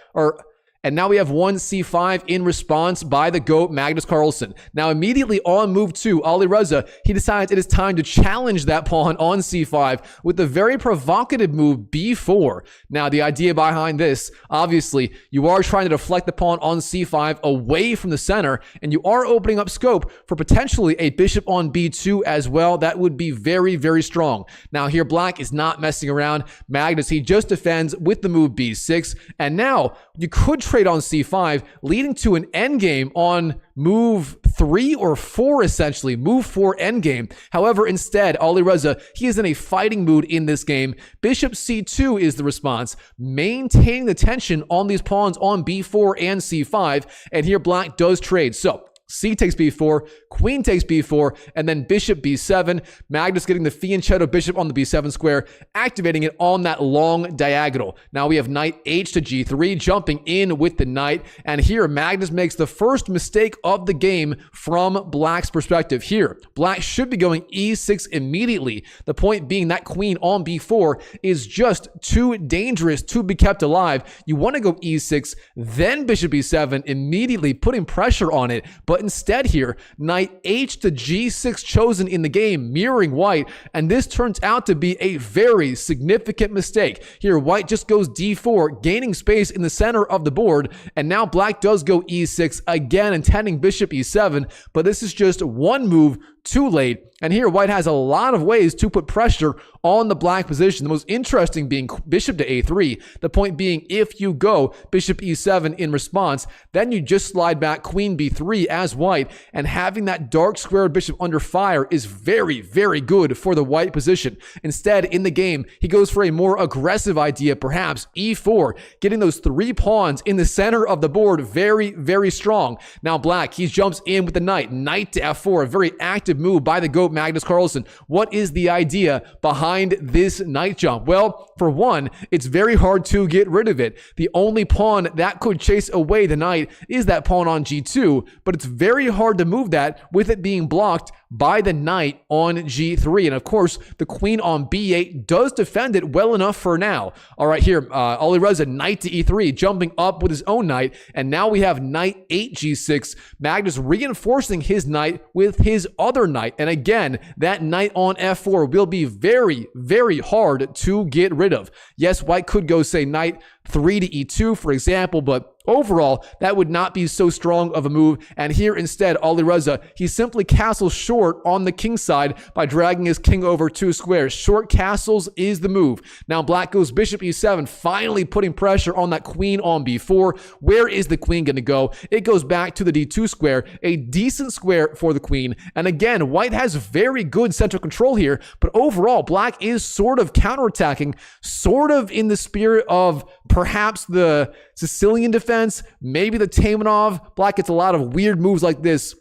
and now we have one c5 in response by the GOAT, Magnus Carlsen. Now, immediately on move 2, ALIREZA, he decides it is time to challenge that pawn on c5 with the very provocative move b4. Now, the idea behind this, obviously, you are trying to deflect the pawn on c5 away from the center, and you are opening up scope for potentially a bishop on b2 as well. That would be very, very strong. Now, here, black is not messing around. Magnus, he just defends with the move b6, and now you could trade on c5, leading to an endgame on move 3 or 4, essentially. Move 4 endgame. However, instead, ALIREZA, he is in a fighting mood in this game. Bishop c2 is the response, maintaining the tension on these pawns on b4 and c5, and here black does trade. So, c takes b4, queen takes b4, and then bishop b7. Magnus getting the fianchetto bishop on the b7 square, activating it on that long diagonal. Now we have knight h to g3, jumping in with the knight. And here, Magnus makes the first mistake of the game from black's perspective. Here, black should be going e6 immediately. The point being that queen on b4 is just too dangerous to be kept alive. You want to go e6, then bishop b7, immediately putting pressure on it. But instead here, knight h to g6 chosen in the game, mirroring white, and this turns out to be a very significant mistake. Here, white just goes d4, gaining space in the center of the board, and now black does go e6, again intending bishop e7, but this is just one move too late. And here, white has a lot of ways to put pressure on the black position. The most interesting being bishop to a3. The point being, if you go bishop e7 in response, then you just slide back queen b3 as white, and having that dark squared bishop under fire is very, very good for the white position. Instead, in the game, he goes for a more aggressive idea, perhaps e4, getting those 3 pawns in the center of the board very, very strong. Now black, he jumps in with the knight to f4, a very active move by the GOAT Magnus Carlsen. What is the idea behind this knight jump? Well, for one, it's very hard to get rid of it. The only pawn that could chase away the knight is that pawn on g2, but it's very hard to move that with it being blocked by the knight on g3. And of course, the queen on b8 does defend it well enough for now. All right, here, ALIREZA, knight to e3, jumping up with his own knight, and now we have knight 8 g6. Magnus reinforcing his knight with his other knight, and again, that knight on f4 will be very, very hard to get rid of. Yes, white could go, say, knight 3 to e2, for example, but overall, that would not be so strong of a move. And here instead, ALIREZA, he simply castles short on the king side by dragging his king over 2 squares. Short castles is the move. Now black goes bishop e7, finally putting pressure on that queen on b4. Where is the queen going to go? It goes back to the d2 square, a decent square for the queen. And again, white has very good central control here, but overall, black is sort of counterattacking, sort of in the spirit of perhaps the Sicilian defense, maybe the Taimanov. Black gets a lot of weird moves like this,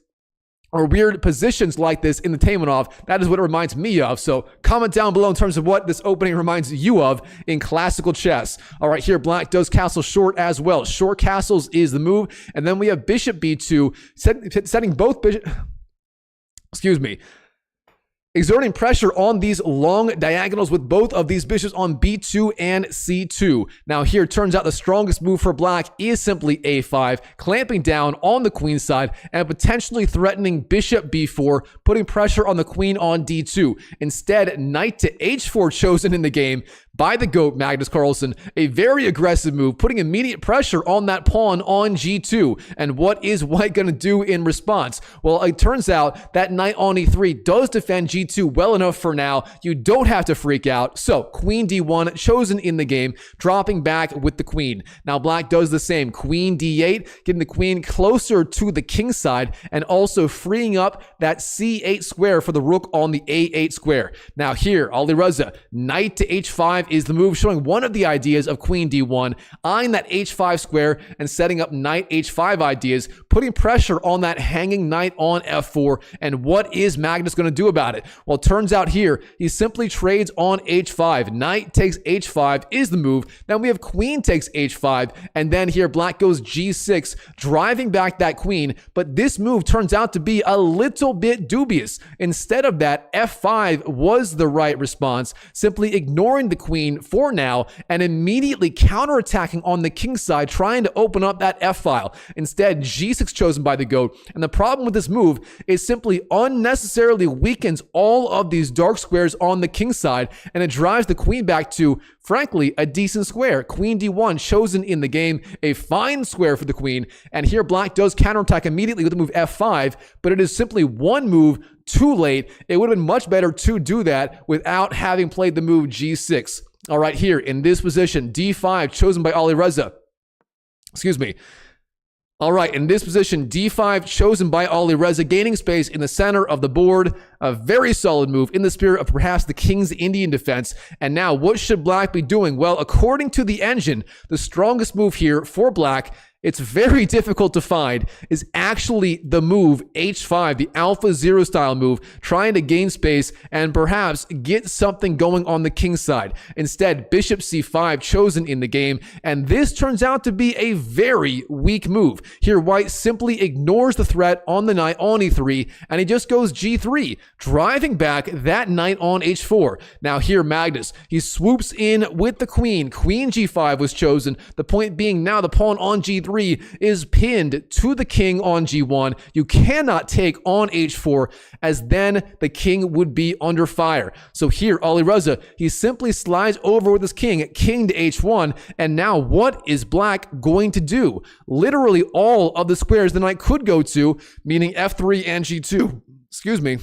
or weird positions like this in the Taimanov. That is what it reminds me of. So comment down below in terms of what this opening reminds you of in classical chess. All right, here black does castle short as well. Short castles is the move. And then we have bishop b2, setting both bishop... Excuse me. Exerting pressure on these long diagonals with both of these bishops on b2 and c2. Now here, it turns out the strongest move for black is simply a5, clamping down on the queen side and potentially threatening bishop b4, putting pressure on the queen on d2. Instead, knight to h4 chosen in the game by the GOAT Magnus Carlsen, a very aggressive move, putting immediate pressure on that pawn on g2. And what is white going to do in response? Well, it turns out that knight on e3 does defend g2 well enough for now. You don't have to freak out. So queen d1 chosen in the game, dropping back with the queen. Now black does the same. Queen d8, getting the queen closer to the king side and also freeing up that c8 square for the rook on the a8 square. Now here, ALIREZA, knight to h5 h5 is the move, showing one of the ideas of queen d1, eyeing that h5 square and setting up knight h5 ideas, putting pressure on that hanging knight on f4. And what is Magnus going to do about it? Well, it turns out here, he simply trades on h5. Knight takes h5 is the move. Then we have queen takes h5, and then here black goes g6, driving back that queen. But this move turns out to be a little bit dubious. Instead of that, f5 was the right response, simply ignoring the queen for now and immediately counterattacking on the king side, trying to open up that f-file. Instead, g6 chosen by the goat. And the problem with this move is simply unnecessarily weakens all of these dark squares on the king side, and it drives the queen back to, frankly, a decent square. Queen d1 chosen in the game, a fine square for the queen. And here black does counterattack immediately with the move f5, but it is simply one move too late. It would have been much better to do that without having played the move g6. All right, here in this position, d5 chosen by ALIREZA. Excuse me. All right, in this position, d5 chosen by ALIREZA, gaining space in the center of the board. A very solid move in the spirit of perhaps the king's Indian defense. And now, what should black be doing? Well, according to the engine, the strongest move here for black, it's very difficult to find, is actually the move h5, the alpha zero style move, trying to gain space and perhaps get something going on the king side. Instead, bishop c5 chosen in the game, and this turns out to be a very weak move. Here, white simply ignores the threat on the knight on e3, and he just goes g3, driving back that knight on h4. Now here, Magnus, he swoops in with the queen. Queen g5 was chosen. The point being now the pawn on g3 is pinned to the king on g1. You cannot take on h4, as then the king would be under fire. So here, ALIREZA, he simply slides over with his king to h1, and now what is black going to do? Literally all of the squares the knight could go to, meaning f3 and g2. Excuse me.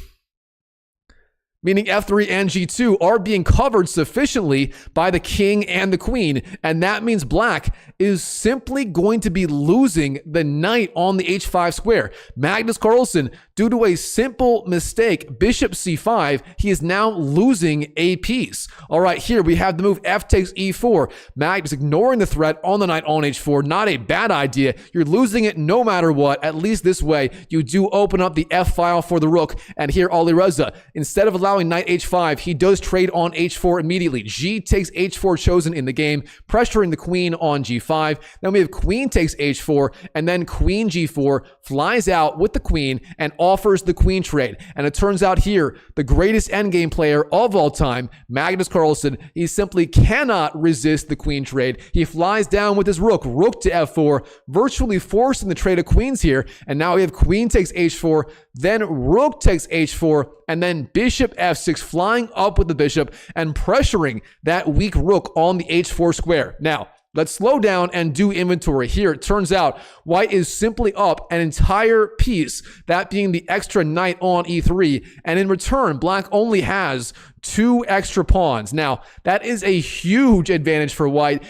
Meaning f3 and g2 are being covered sufficiently by the king and the queen. And that means black is simply going to be losing the knight on the h5 square. Magnus Carlsen, due to a simple mistake, bishop c5, he is now losing a piece. All right, here we have the move f takes e4. Magnus ignoring the threat on the knight on h4. Not a bad idea. You're losing it no matter what. At least this way, you do open up the f-file for the rook. And here, ALIREZA, instead of allowing knight h5, he does trade on h4 immediately. G takes h4 chosen in the game, pressuring the queen on g5. Then we have queen takes h4, and then queen g4 flies out with the queen and offers the queen trade. And it turns out here, the greatest endgame player of all time, Magnus Carlsen, he simply cannot resist the queen trade. He flies down with his rook to f4, virtually forcing the trade of queens here. And now we have queen takes h4, then rook takes h4, and then bishop f6, flying up with the bishop and pressuring that weak rook on the h4 square. Now, let's slow down and do inventory. Here, it turns out white is simply up an entire piece, that being the extra knight on e3. And in return, black only has 2 extra pawns. Now, that is a huge advantage for white.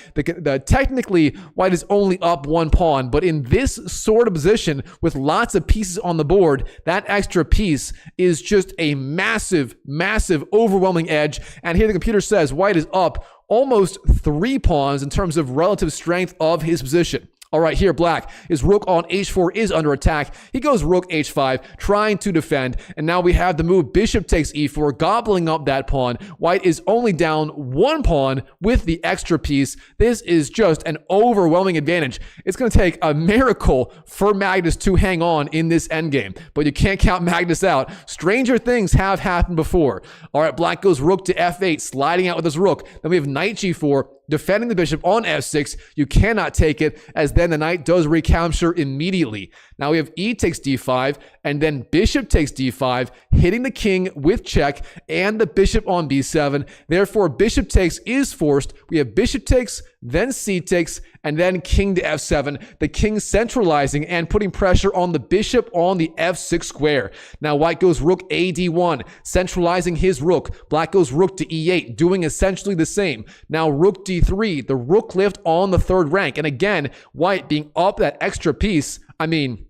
Technically, white is only up 1 pawn, but in this sort of position with lots of pieces on the board, that extra piece is just a massive, massive, overwhelming edge. And here the computer says white is up almost 3 pawns in terms of relative strength of his position. All right, here, black, his rook on h4 is under attack. He goes rook h5, trying to defend. And now we have the move bishop takes e4, gobbling up that pawn. White is only down 1 pawn with the extra piece. This is just an overwhelming advantage. It's going to take a miracle for Magnus to hang on in this endgame. But you can't count Magnus out. Stranger things have happened before. All right, black goes rook to f8, sliding out with his rook. Then we have knight g4, defending the bishop on f6. You cannot take it, as then the knight does recapture immediately. Now we have e takes d5, and then bishop takes d5, hitting the king with check and the bishop on b7. Therefore, bishop takes is forced. We have bishop takes, then c takes, and then king to f7. The king centralizing and putting pressure on the bishop on the f6 square. Now white goes rook a d1, centralizing his rook. Black goes rook to e8, doing essentially the same. Now rook d3, the rook lift on the 3rd rank. And again, white being up that extra piece, I mean,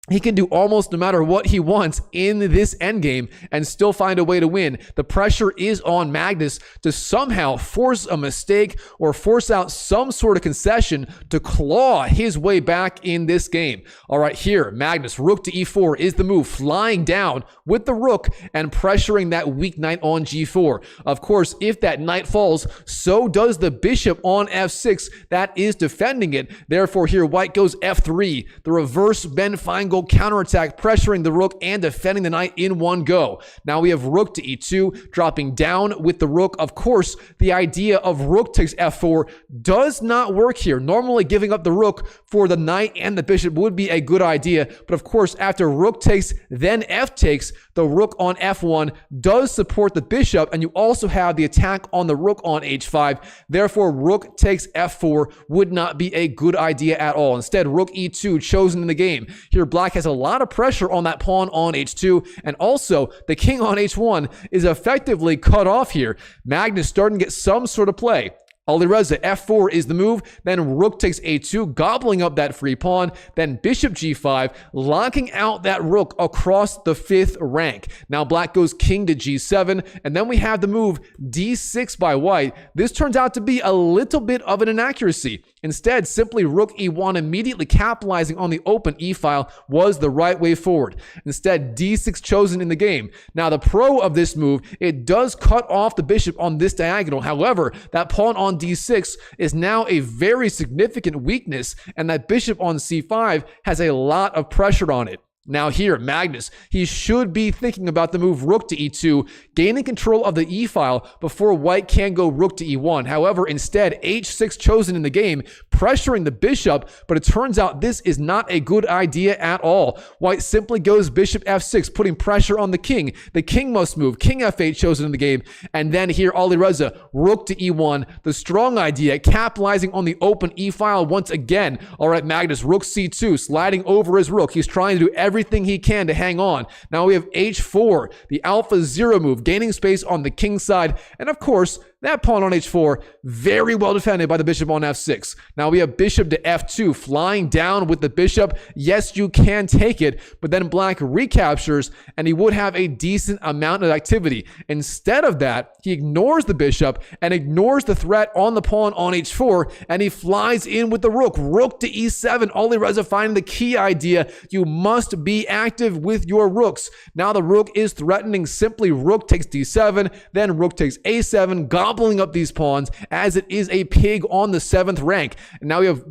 He can do almost no matter what he wants in this endgame and still find a way to win. The pressure is on Magnus to somehow force a mistake or force out some sort of concession to claw his way back in this game. All right, here, Magnus, rook to e4 is the move, flying down with the rook and pressuring that weak knight on g4. Of course, if that knight falls, so does the bishop on f6. That is defending it. Therefore, here, white goes f3, the reverse Ben Feingold counterattack, pressuring the rook and defending the knight in one go. Now we have rook to e2, dropping down with the rook. Of course, the idea of rook takes f4 does not work here. Normally, giving up the rook for the knight and the bishop would be a good idea, but of course, after rook takes, then f takes, the rook on f1 does support the bishop, and you also have the attack on the rook on h5. Therefore, rook takes f4 would not be a good idea at all. Instead, rook e2 chosen in the game. Here, black has a lot of pressure on that pawn on h2, and also the king on h1 is effectively cut off here. Magnus starting to get some sort of play. ALIREZA f4 is the move, then rook takes a2, gobbling up that free pawn, then bishop g5, locking out that rook across the 5th rank. Now black goes king to g7, and then we have the move d6 by white. This turns out to be a little bit of an inaccuracy. Instead, simply rook e1, immediately capitalizing on the open e-file, was the right way forward. Instead, d6 chosen in the game. Now the pro of this move, it does cut off the bishop on this diagonal. However, that pawn on d6 is now a very significant weakness, and that bishop on c5 has a lot of pressure on it. Now here, Magnus, he should be thinking about the move rook to e2, gaining control of the e-file before white can go rook to e1. However, instead, h6 chosen in the game, pressuring the bishop, but it turns out this is not a good idea at all. White simply goes bishop f6, putting pressure on the king. The king must move, king f8 chosen in the game, and then here, ALIREZA, rook to e1, the strong idea, capitalizing on the open e-file once again. All right, Magnus, rook c2, sliding over his rook. He's trying to do everything he can to hang on. Now we have h4, the alpha 0 move, gaining space on the king side, and of course, that pawn on h4, very well defended by the bishop on f6. Now we have bishop to f2, flying down with the bishop. Yes, you can take it, but then black recaptures, and he would have a decent amount of activity. Instead of that, he ignores the bishop and ignores the threat on the pawn on h4, and he flies in with the rook. Rook to e7, ALIREZA finding the key idea. You must be active with your rooks. Now the rook is threatening, simply rook takes d7, then rook takes a7, gobbling up these pawns as it is a pig on the 7th rank. And now we have,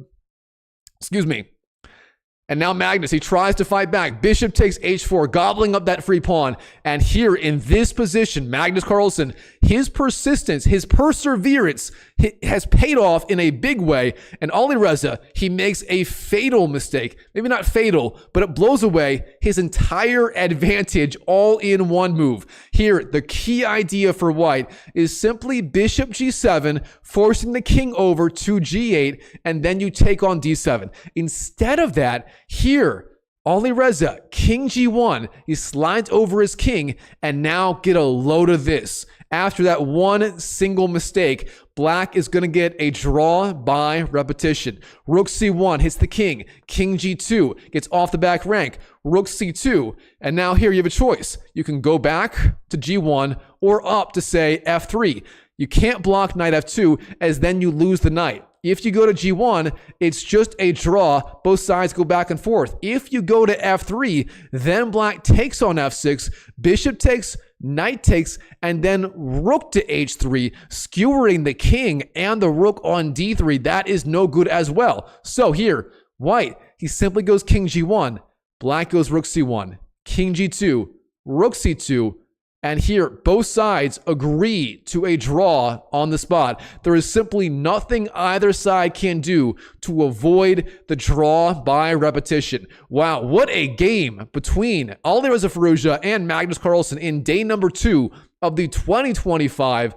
and now Magnus, he tries to fight back. Bishop takes h4, gobbling up that free pawn. And here in this position, Magnus Carlsen, his persistence, his perseverance has paid off in a big way. And ALIREZA, he makes a fatal mistake. Maybe not fatal, but it blows away his entire advantage all in one move. Here, the key idea for white is simply bishop g7, forcing the king over to g8, and then you take on d7. Instead of that, here, ALIREZA, king g1, he slides over his king, and now get a load of this. After that one single mistake, black is going to get a draw by repetition. Rook c1 hits the king. King g2 gets off the back rank. Rook c2. And now here you have a choice. You can go back to g1 or up to, say, f3. You can't block knight f2, as then you lose the knight. If you go to g1, it's just a draw. Both sides go back and forth. If you go to f3, then black takes on f6, bishop takes, knight takes, and then rook to h3, skewering the king and the rook on d3. That is no good as well. So here, white, he simply goes king g1, black goes rook c1, king g2, rook c2, and here, both sides agree to a draw on the spot. There is simply nothing either side can do to avoid the draw by repetition. Wow, what a game between ALIREZA FIROUZJA and Magnus Carlsen in day number 2 of the 2025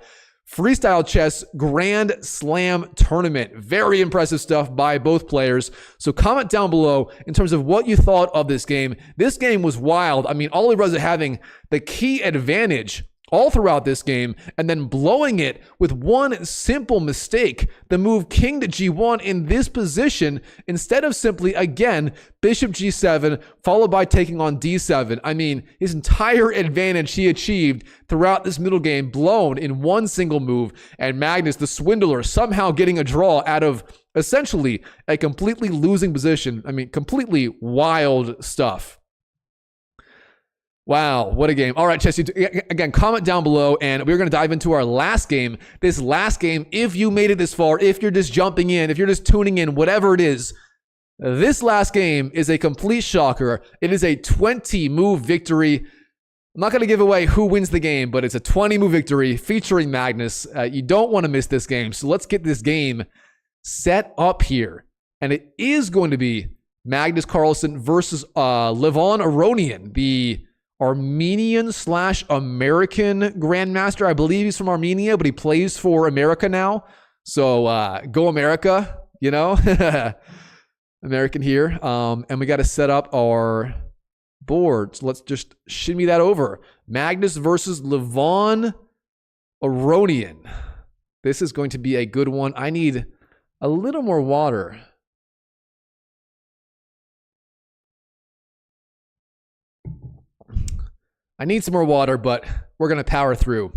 Freestyle Chess Grand Slam Tournament. Very impressive stuff by both players. So comment down below in terms of what you thought of this game. This game was wild. I mean, ALIREZA having the key advantage all throughout this game, and then blowing it with one simple mistake, the move king to g1 in this position, instead of simply, again, bishop g7, followed by taking on d7. I mean, his entire advantage he achieved throughout this middle game, blown in one single move, and Magnus, the swindler, somehow getting a draw out of essentially a completely losing position. I mean, completely wild stuff. Wow, what a game. All right, Chess, again, comment down below, and we're going to dive into our last game. This last game, if you made it this far, if you're just jumping in, if you're just tuning in, whatever it is, this last game is a complete shocker. It is a 20-move victory. I'm not going to give away who wins the game, but it's a 20-move victory featuring Magnus. You don't want to miss this game, so let's get this game set up here. And it is going to be Magnus Carlsen versus Levon Aronian, the Armenian/American Grandmaster. I believe he's from Armenia, but he plays for America now. So go America, you know? American here. And we got to set up our board. So let's just shimmy that over. Magnus versus Levon Aronian. This is going to be a good one. I need a little more water. I need some more water, but we're going to power through.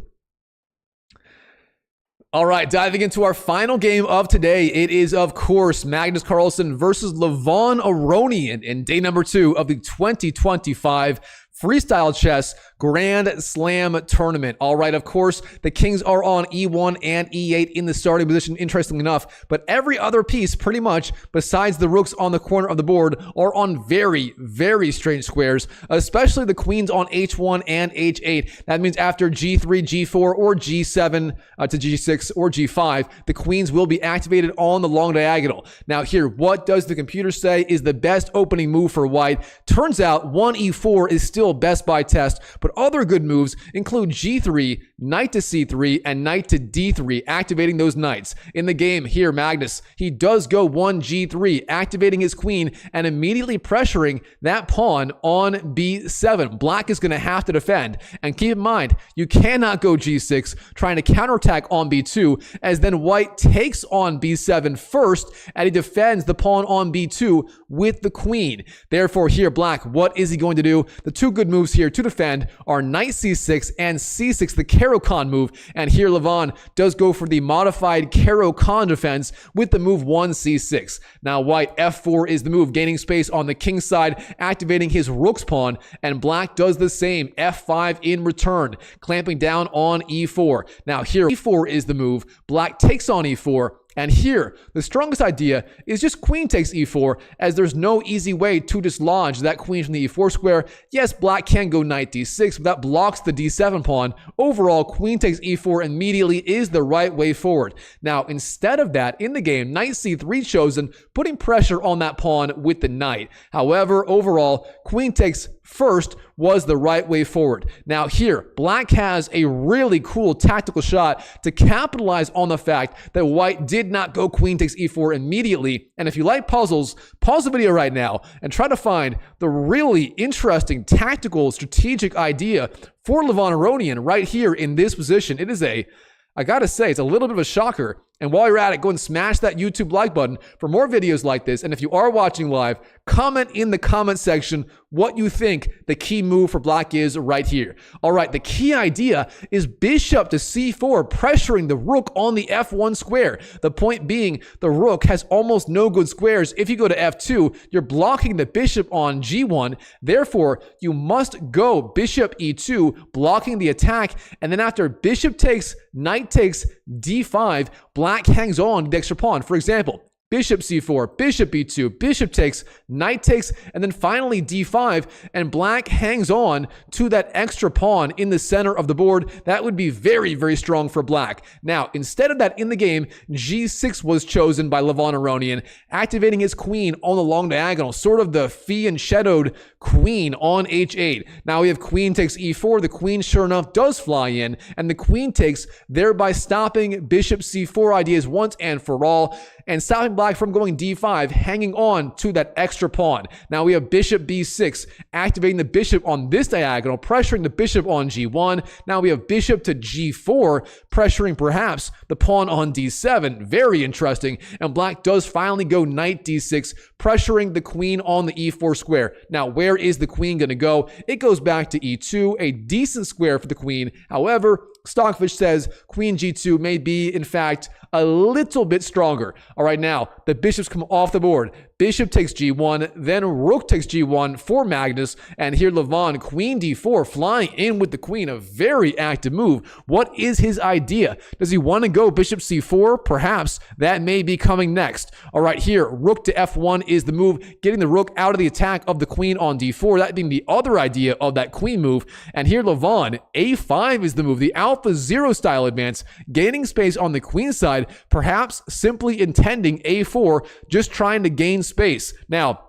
All right, diving into our final game of today. It is, of course, Magnus Carlsen versus Levon Aronian in day number 2 of the 2025 Freestyle Chess Grand Slam Tournament. All right, of course, the kings are on e1 and e8 in the starting position, interestingly enough, but every other piece, pretty much, besides the rooks on the corner of the board, are on very, very strange squares, especially the queens on h1 and h8. That means after g3, g4, or g7 to g6 or g5, the queens will be activated on the long diagonal. Now here, what does the computer say is the best opening move for white? Turns out 1e4 is still best by test, but other good moves include g3, knight to c3, and knight to d3, activating those knights. In the game here, Magnus, he does go 1g3, activating his queen and immediately pressuring that pawn on b7. Black is going to have to defend, and keep in mind, you cannot go g6, trying to counterattack on b2, as then white takes on b7 first, and he defends the pawn on b2 with the queen. Therefore here, Black, what is he going to do? The two good moves here to defend are knight c6 and c6, the Caro-Kann move. And here Levon does go for the modified Caro-Kann defense with the move 1c6. Now white f4 is the move, gaining space on the king side, activating his rook's pawn, and Black does the same, f5 in return, clamping down on e4. Now here e4 is the move, Black takes on e4. And here, the strongest idea is just queen takes e4, as there's no easy way to dislodge that queen from the e4 square. Yes, Black can go knight d6, but that blocks the d7 pawn. Overall, queen takes e4 immediately is the right way forward. Now, instead of that, in the game, knight c3 chosen, putting pressure on that pawn with the knight. However, overall, queen takes first was the right way forward. Now here, Black has a really cool tactical shot to capitalize on the fact that white did not go queen takes e4 immediately. And if you like puzzles, pause the video right now and try to find the really interesting tactical strategic idea for Levon Aronian right here in this position. It is I gotta say, it's a little bit of a shocker. And while you're at it, go and smash that YouTube like button for more videos like this. And if you are watching live, comment in the comment section what you think the key move for Black is right here. All right, the key idea is bishop to c4, pressuring the rook on the f1 square. The point being, the rook has almost no good squares. If you go to f2, you're blocking the bishop on g1. Therefore, you must go bishop e2, blocking the attack. And then after bishop takes, knight takes, d5, Black hangs on to the extra pawn. For example, bishop c4, bishop b2, bishop takes, knight takes, and then finally d5, and Black hangs on to that extra pawn in the center of the board. That would be very, very strong for Black. Now, instead of that in the game, g6 was chosen by Levon Aronian, activating his queen on the long diagonal, sort of the fee and shadowed queen on h8. Now we have queen takes e4. The queen, sure enough, does fly in, and the queen takes, thereby stopping bishop c4 ideas once and for all. and stopping black from going d5, hanging on to that extra pawn. Now we have bishop b6, activating the bishop on this diagonal, pressuring the bishop on g1. Now we have bishop to g4, pressuring perhaps the pawn on d7. Very interesting. And black does finally go knight d6, pressuring the queen on the e4 square. Now, where is the queen going to go? It goes back to e2, a decent square for the queen. However, Stockfish says queen g2 may be, in fact, a little bit stronger. All right, now the bishops come off the board. Bishop takes g1, then rook takes g1 for Magnus, and here Levon, queen d4, flying in with the queen, a very active move. What is his idea? Does he want to go bishop c4? Perhaps that may be coming next. All right, here, rook to f1 is the move, getting the rook out of the attack of the queen on d4, that being the other idea of that queen move. And here Levon, a5 is the move, the alpha 0 style advance, gaining space on the queen side, perhaps simply intending a4, just trying to gain space. Now,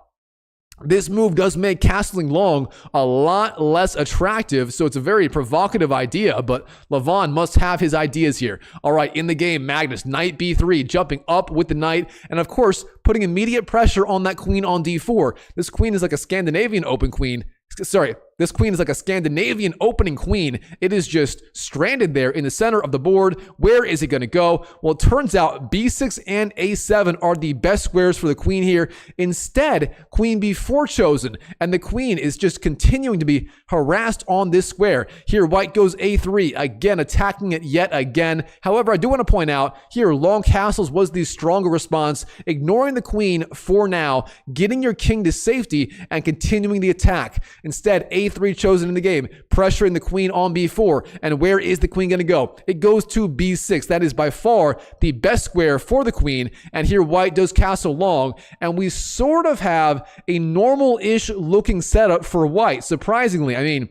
this move does make castling long a lot less attractive, so it's a very provocative idea, but Levon must have his ideas here. All right, in the game, Magnus, knight b3, jumping up with the knight, and of course, putting immediate pressure on that queen on d4. This queen is like a Scandinavian open queen. Sorry, this queen is like a Scandinavian opening queen. It is just stranded there in the center of the board. Where is it going to go? Well, it turns out b6 and a7 are the best squares for the queen here. Instead, queen b4 chosen, and the queen is just continuing to be harassed on this square. Here, white goes a3, again attacking it yet again. However, I do want to point out here, long castles was the stronger response, ignoring the queen for now, getting your king to safety, and continuing the attack. Instead, a3 chosen in the game, pressuring the queen on b4. And where is the queen going to go? It goes to b6. That is by far the best square for the queen. And here white does castle long. And we sort of have a normal-ish looking setup for white. Surprisingly, I mean,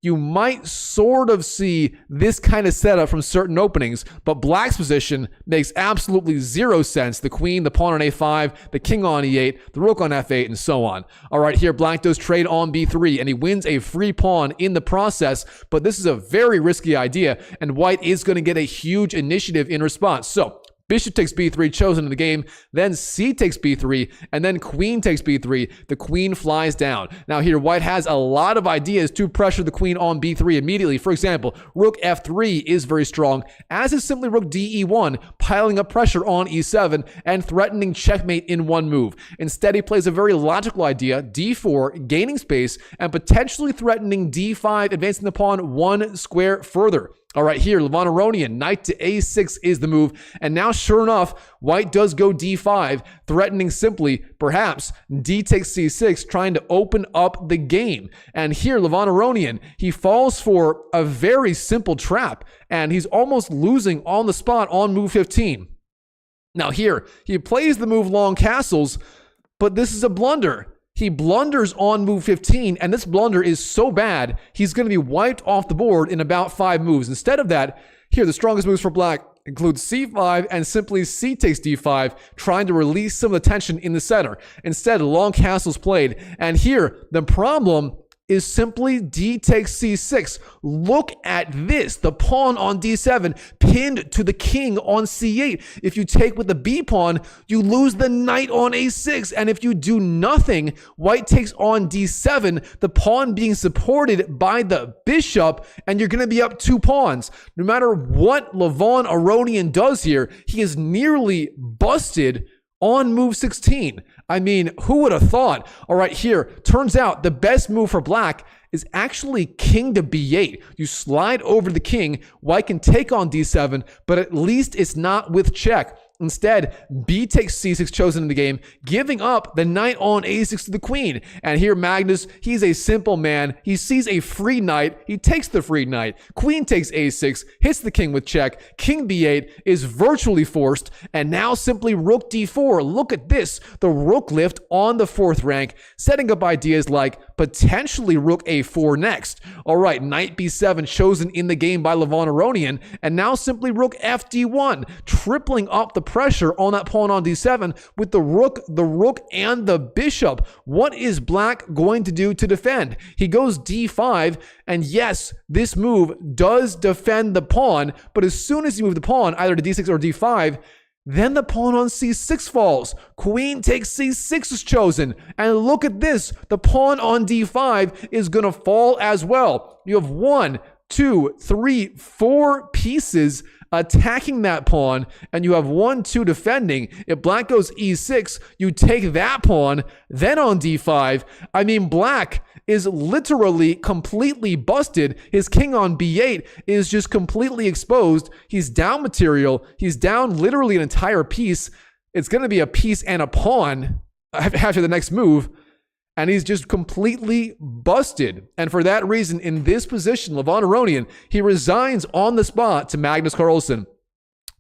you might sort of see this kind of setup from certain openings, but black's position makes absolutely zero sense. The queen, the pawn on a5, the king on e8, the rook on f8, and so on. All right, here black does trade on b3, and he wins a free pawn in the process, but this is a very risky idea, and white is going to get a huge initiative in response. So bishop takes b3, chosen in the game, then c takes b3, and then queen takes b3. The queen flies down. Now here, white has a lot of ideas to pressure the queen on b3 immediately. For example, rook f3 is very strong, as is simply rook de1, piling up pressure on e7 and threatening checkmate in one move. Instead, he plays a very logical idea, d4, gaining space, and potentially threatening d5, advancing the pawn one square further. All right, here, Levon Aronian, knight to a6 is the move. And now, sure enough, white does go d5, threatening simply, perhaps, d takes c6, trying to open up the game. And here, Levon Aronian, he falls for a very simple trap, and he's almost losing on the spot on move 15. Now here, he plays the move long castles, but this is a blunder. He blunders on move 15, and this blunder is so bad, he's going to be wiped off the board in about 5 moves. Instead of that, here, the strongest moves for black include c5 and simply c takes d5, trying to release some of the tension in the center. Instead, long castles played. And here, the problem is simply d takes c6. Look at this. The pawn on d7 pinned to the king on c8. If you take with the b pawn, you lose the knight on a6. And if you do nothing, white takes on d7, the pawn being supported by the bishop, and you're going to be up 2 pawns. No matter what Levon Aronian does here, he is nearly busted on move 16. I mean, who would have thought? All right, here, turns out the best move for black is actually king to b8. You slide over the king, white can take on d7, but at least it's not with check. Instead, b takes c6 chosen in the game, giving up the knight on a6 to the queen. And here Magnus, he's a simple man. He sees a free knight. He takes the free knight. Queen takes a6, hits the king with check. King b8 is virtually forced. And now simply rook d4. Look at this. The rook lift on the 4th rank, setting up ideas like potentially rook a4 next. All right, knight b7 chosen in the game by Levon Aronian. And now simply rook fd1, tripling up the pressure on that pawn on d7 with the rook, and the bishop. What is black going to do to defend? He goes d5, and yes, this move does defend the pawn, but as soon as you move the pawn either to d6 or d5, Then the pawn on c6 falls. Queen takes c6 is chosen. And look at this. The pawn on d5 is going to fall as well. You have 1, 2, 3, 4 pieces attacking that pawn, and you have 1, 2 defending. If black goes e6, you take that pawn. Then on d5, I mean, black is literally completely busted. His king on b8 is just completely exposed. He's down material. He's down literally an entire piece. It's going to be a piece and a pawn after the next move. And he's just completely busted. And for that reason, in this position, Levon Aronian, he resigns on the spot to Magnus Carlsen.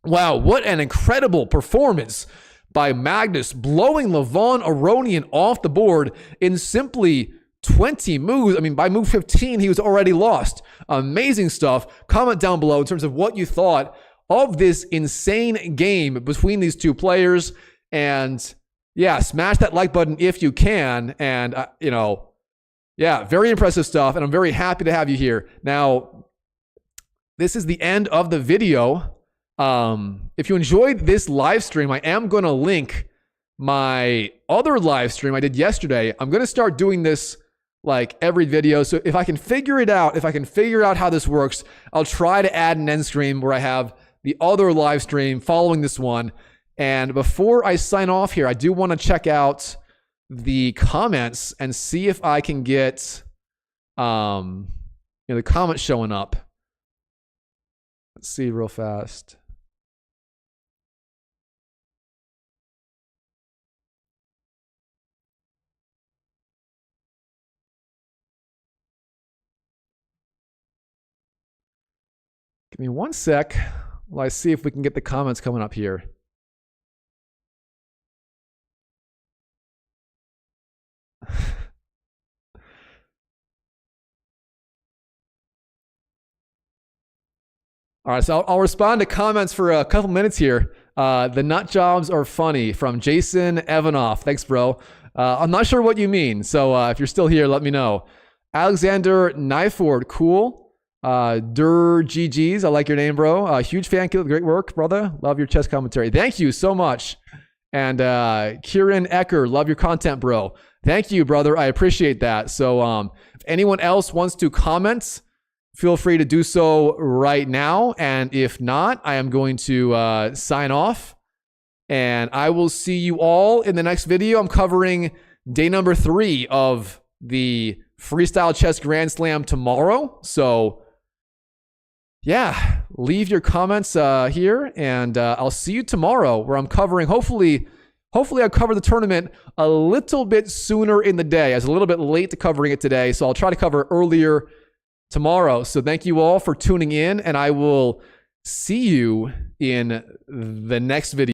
Wow, what an incredible performance by Magnus, blowing Levon Aronian off the board in simply 20 moves. I mean, by move 15, he was already lost. Amazing stuff. Comment down below in terms of what you thought of this insane game between these two players. And yeah, smash that like button if you can. And, you know, yeah, very impressive stuff. And I'm very happy to have you here. Now, this is the end of the video. If you enjoyed this live stream, I am going to link my other live stream I did yesterday. I'm going to start doing this like every video. So if I can figure it out, if I can figure out how this works, I'll try to add an end stream where I have the other live stream following this one. And before I sign off here, I do want to check out the comments and see if I can get the comments showing up. Let's see real fast. Give me one sec while I see if we can get the comments coming up here. All right, so I'll respond to comments for a couple minutes here. The nut jobs are funny from Jason Evanoff. Thanks, bro. I'm not sure what you mean, so if you're still here, let me know. Alexander Nyford, cool. GG's, I like your name, bro. Huge fan, great work, brother. Love your chess commentary. Thank you so much. And Kieran Ecker, love your content, bro. Thank you, brother. I appreciate that. So if anyone else wants to comment, feel free to do so right now. And if not, I am going to sign off. And I will see you all in the next video. I'm covering day number 3 of the Freestyle Chess Grand Slam tomorrow. So yeah, leave your comments here, and I'll see you tomorrow, where I'm covering, hopefully I'll cover the tournament a little bit sooner in the day. I was a little bit late to covering it today, so I'll try to cover earlier tomorrow. So thank you all for tuning in, and I will see you in the next video.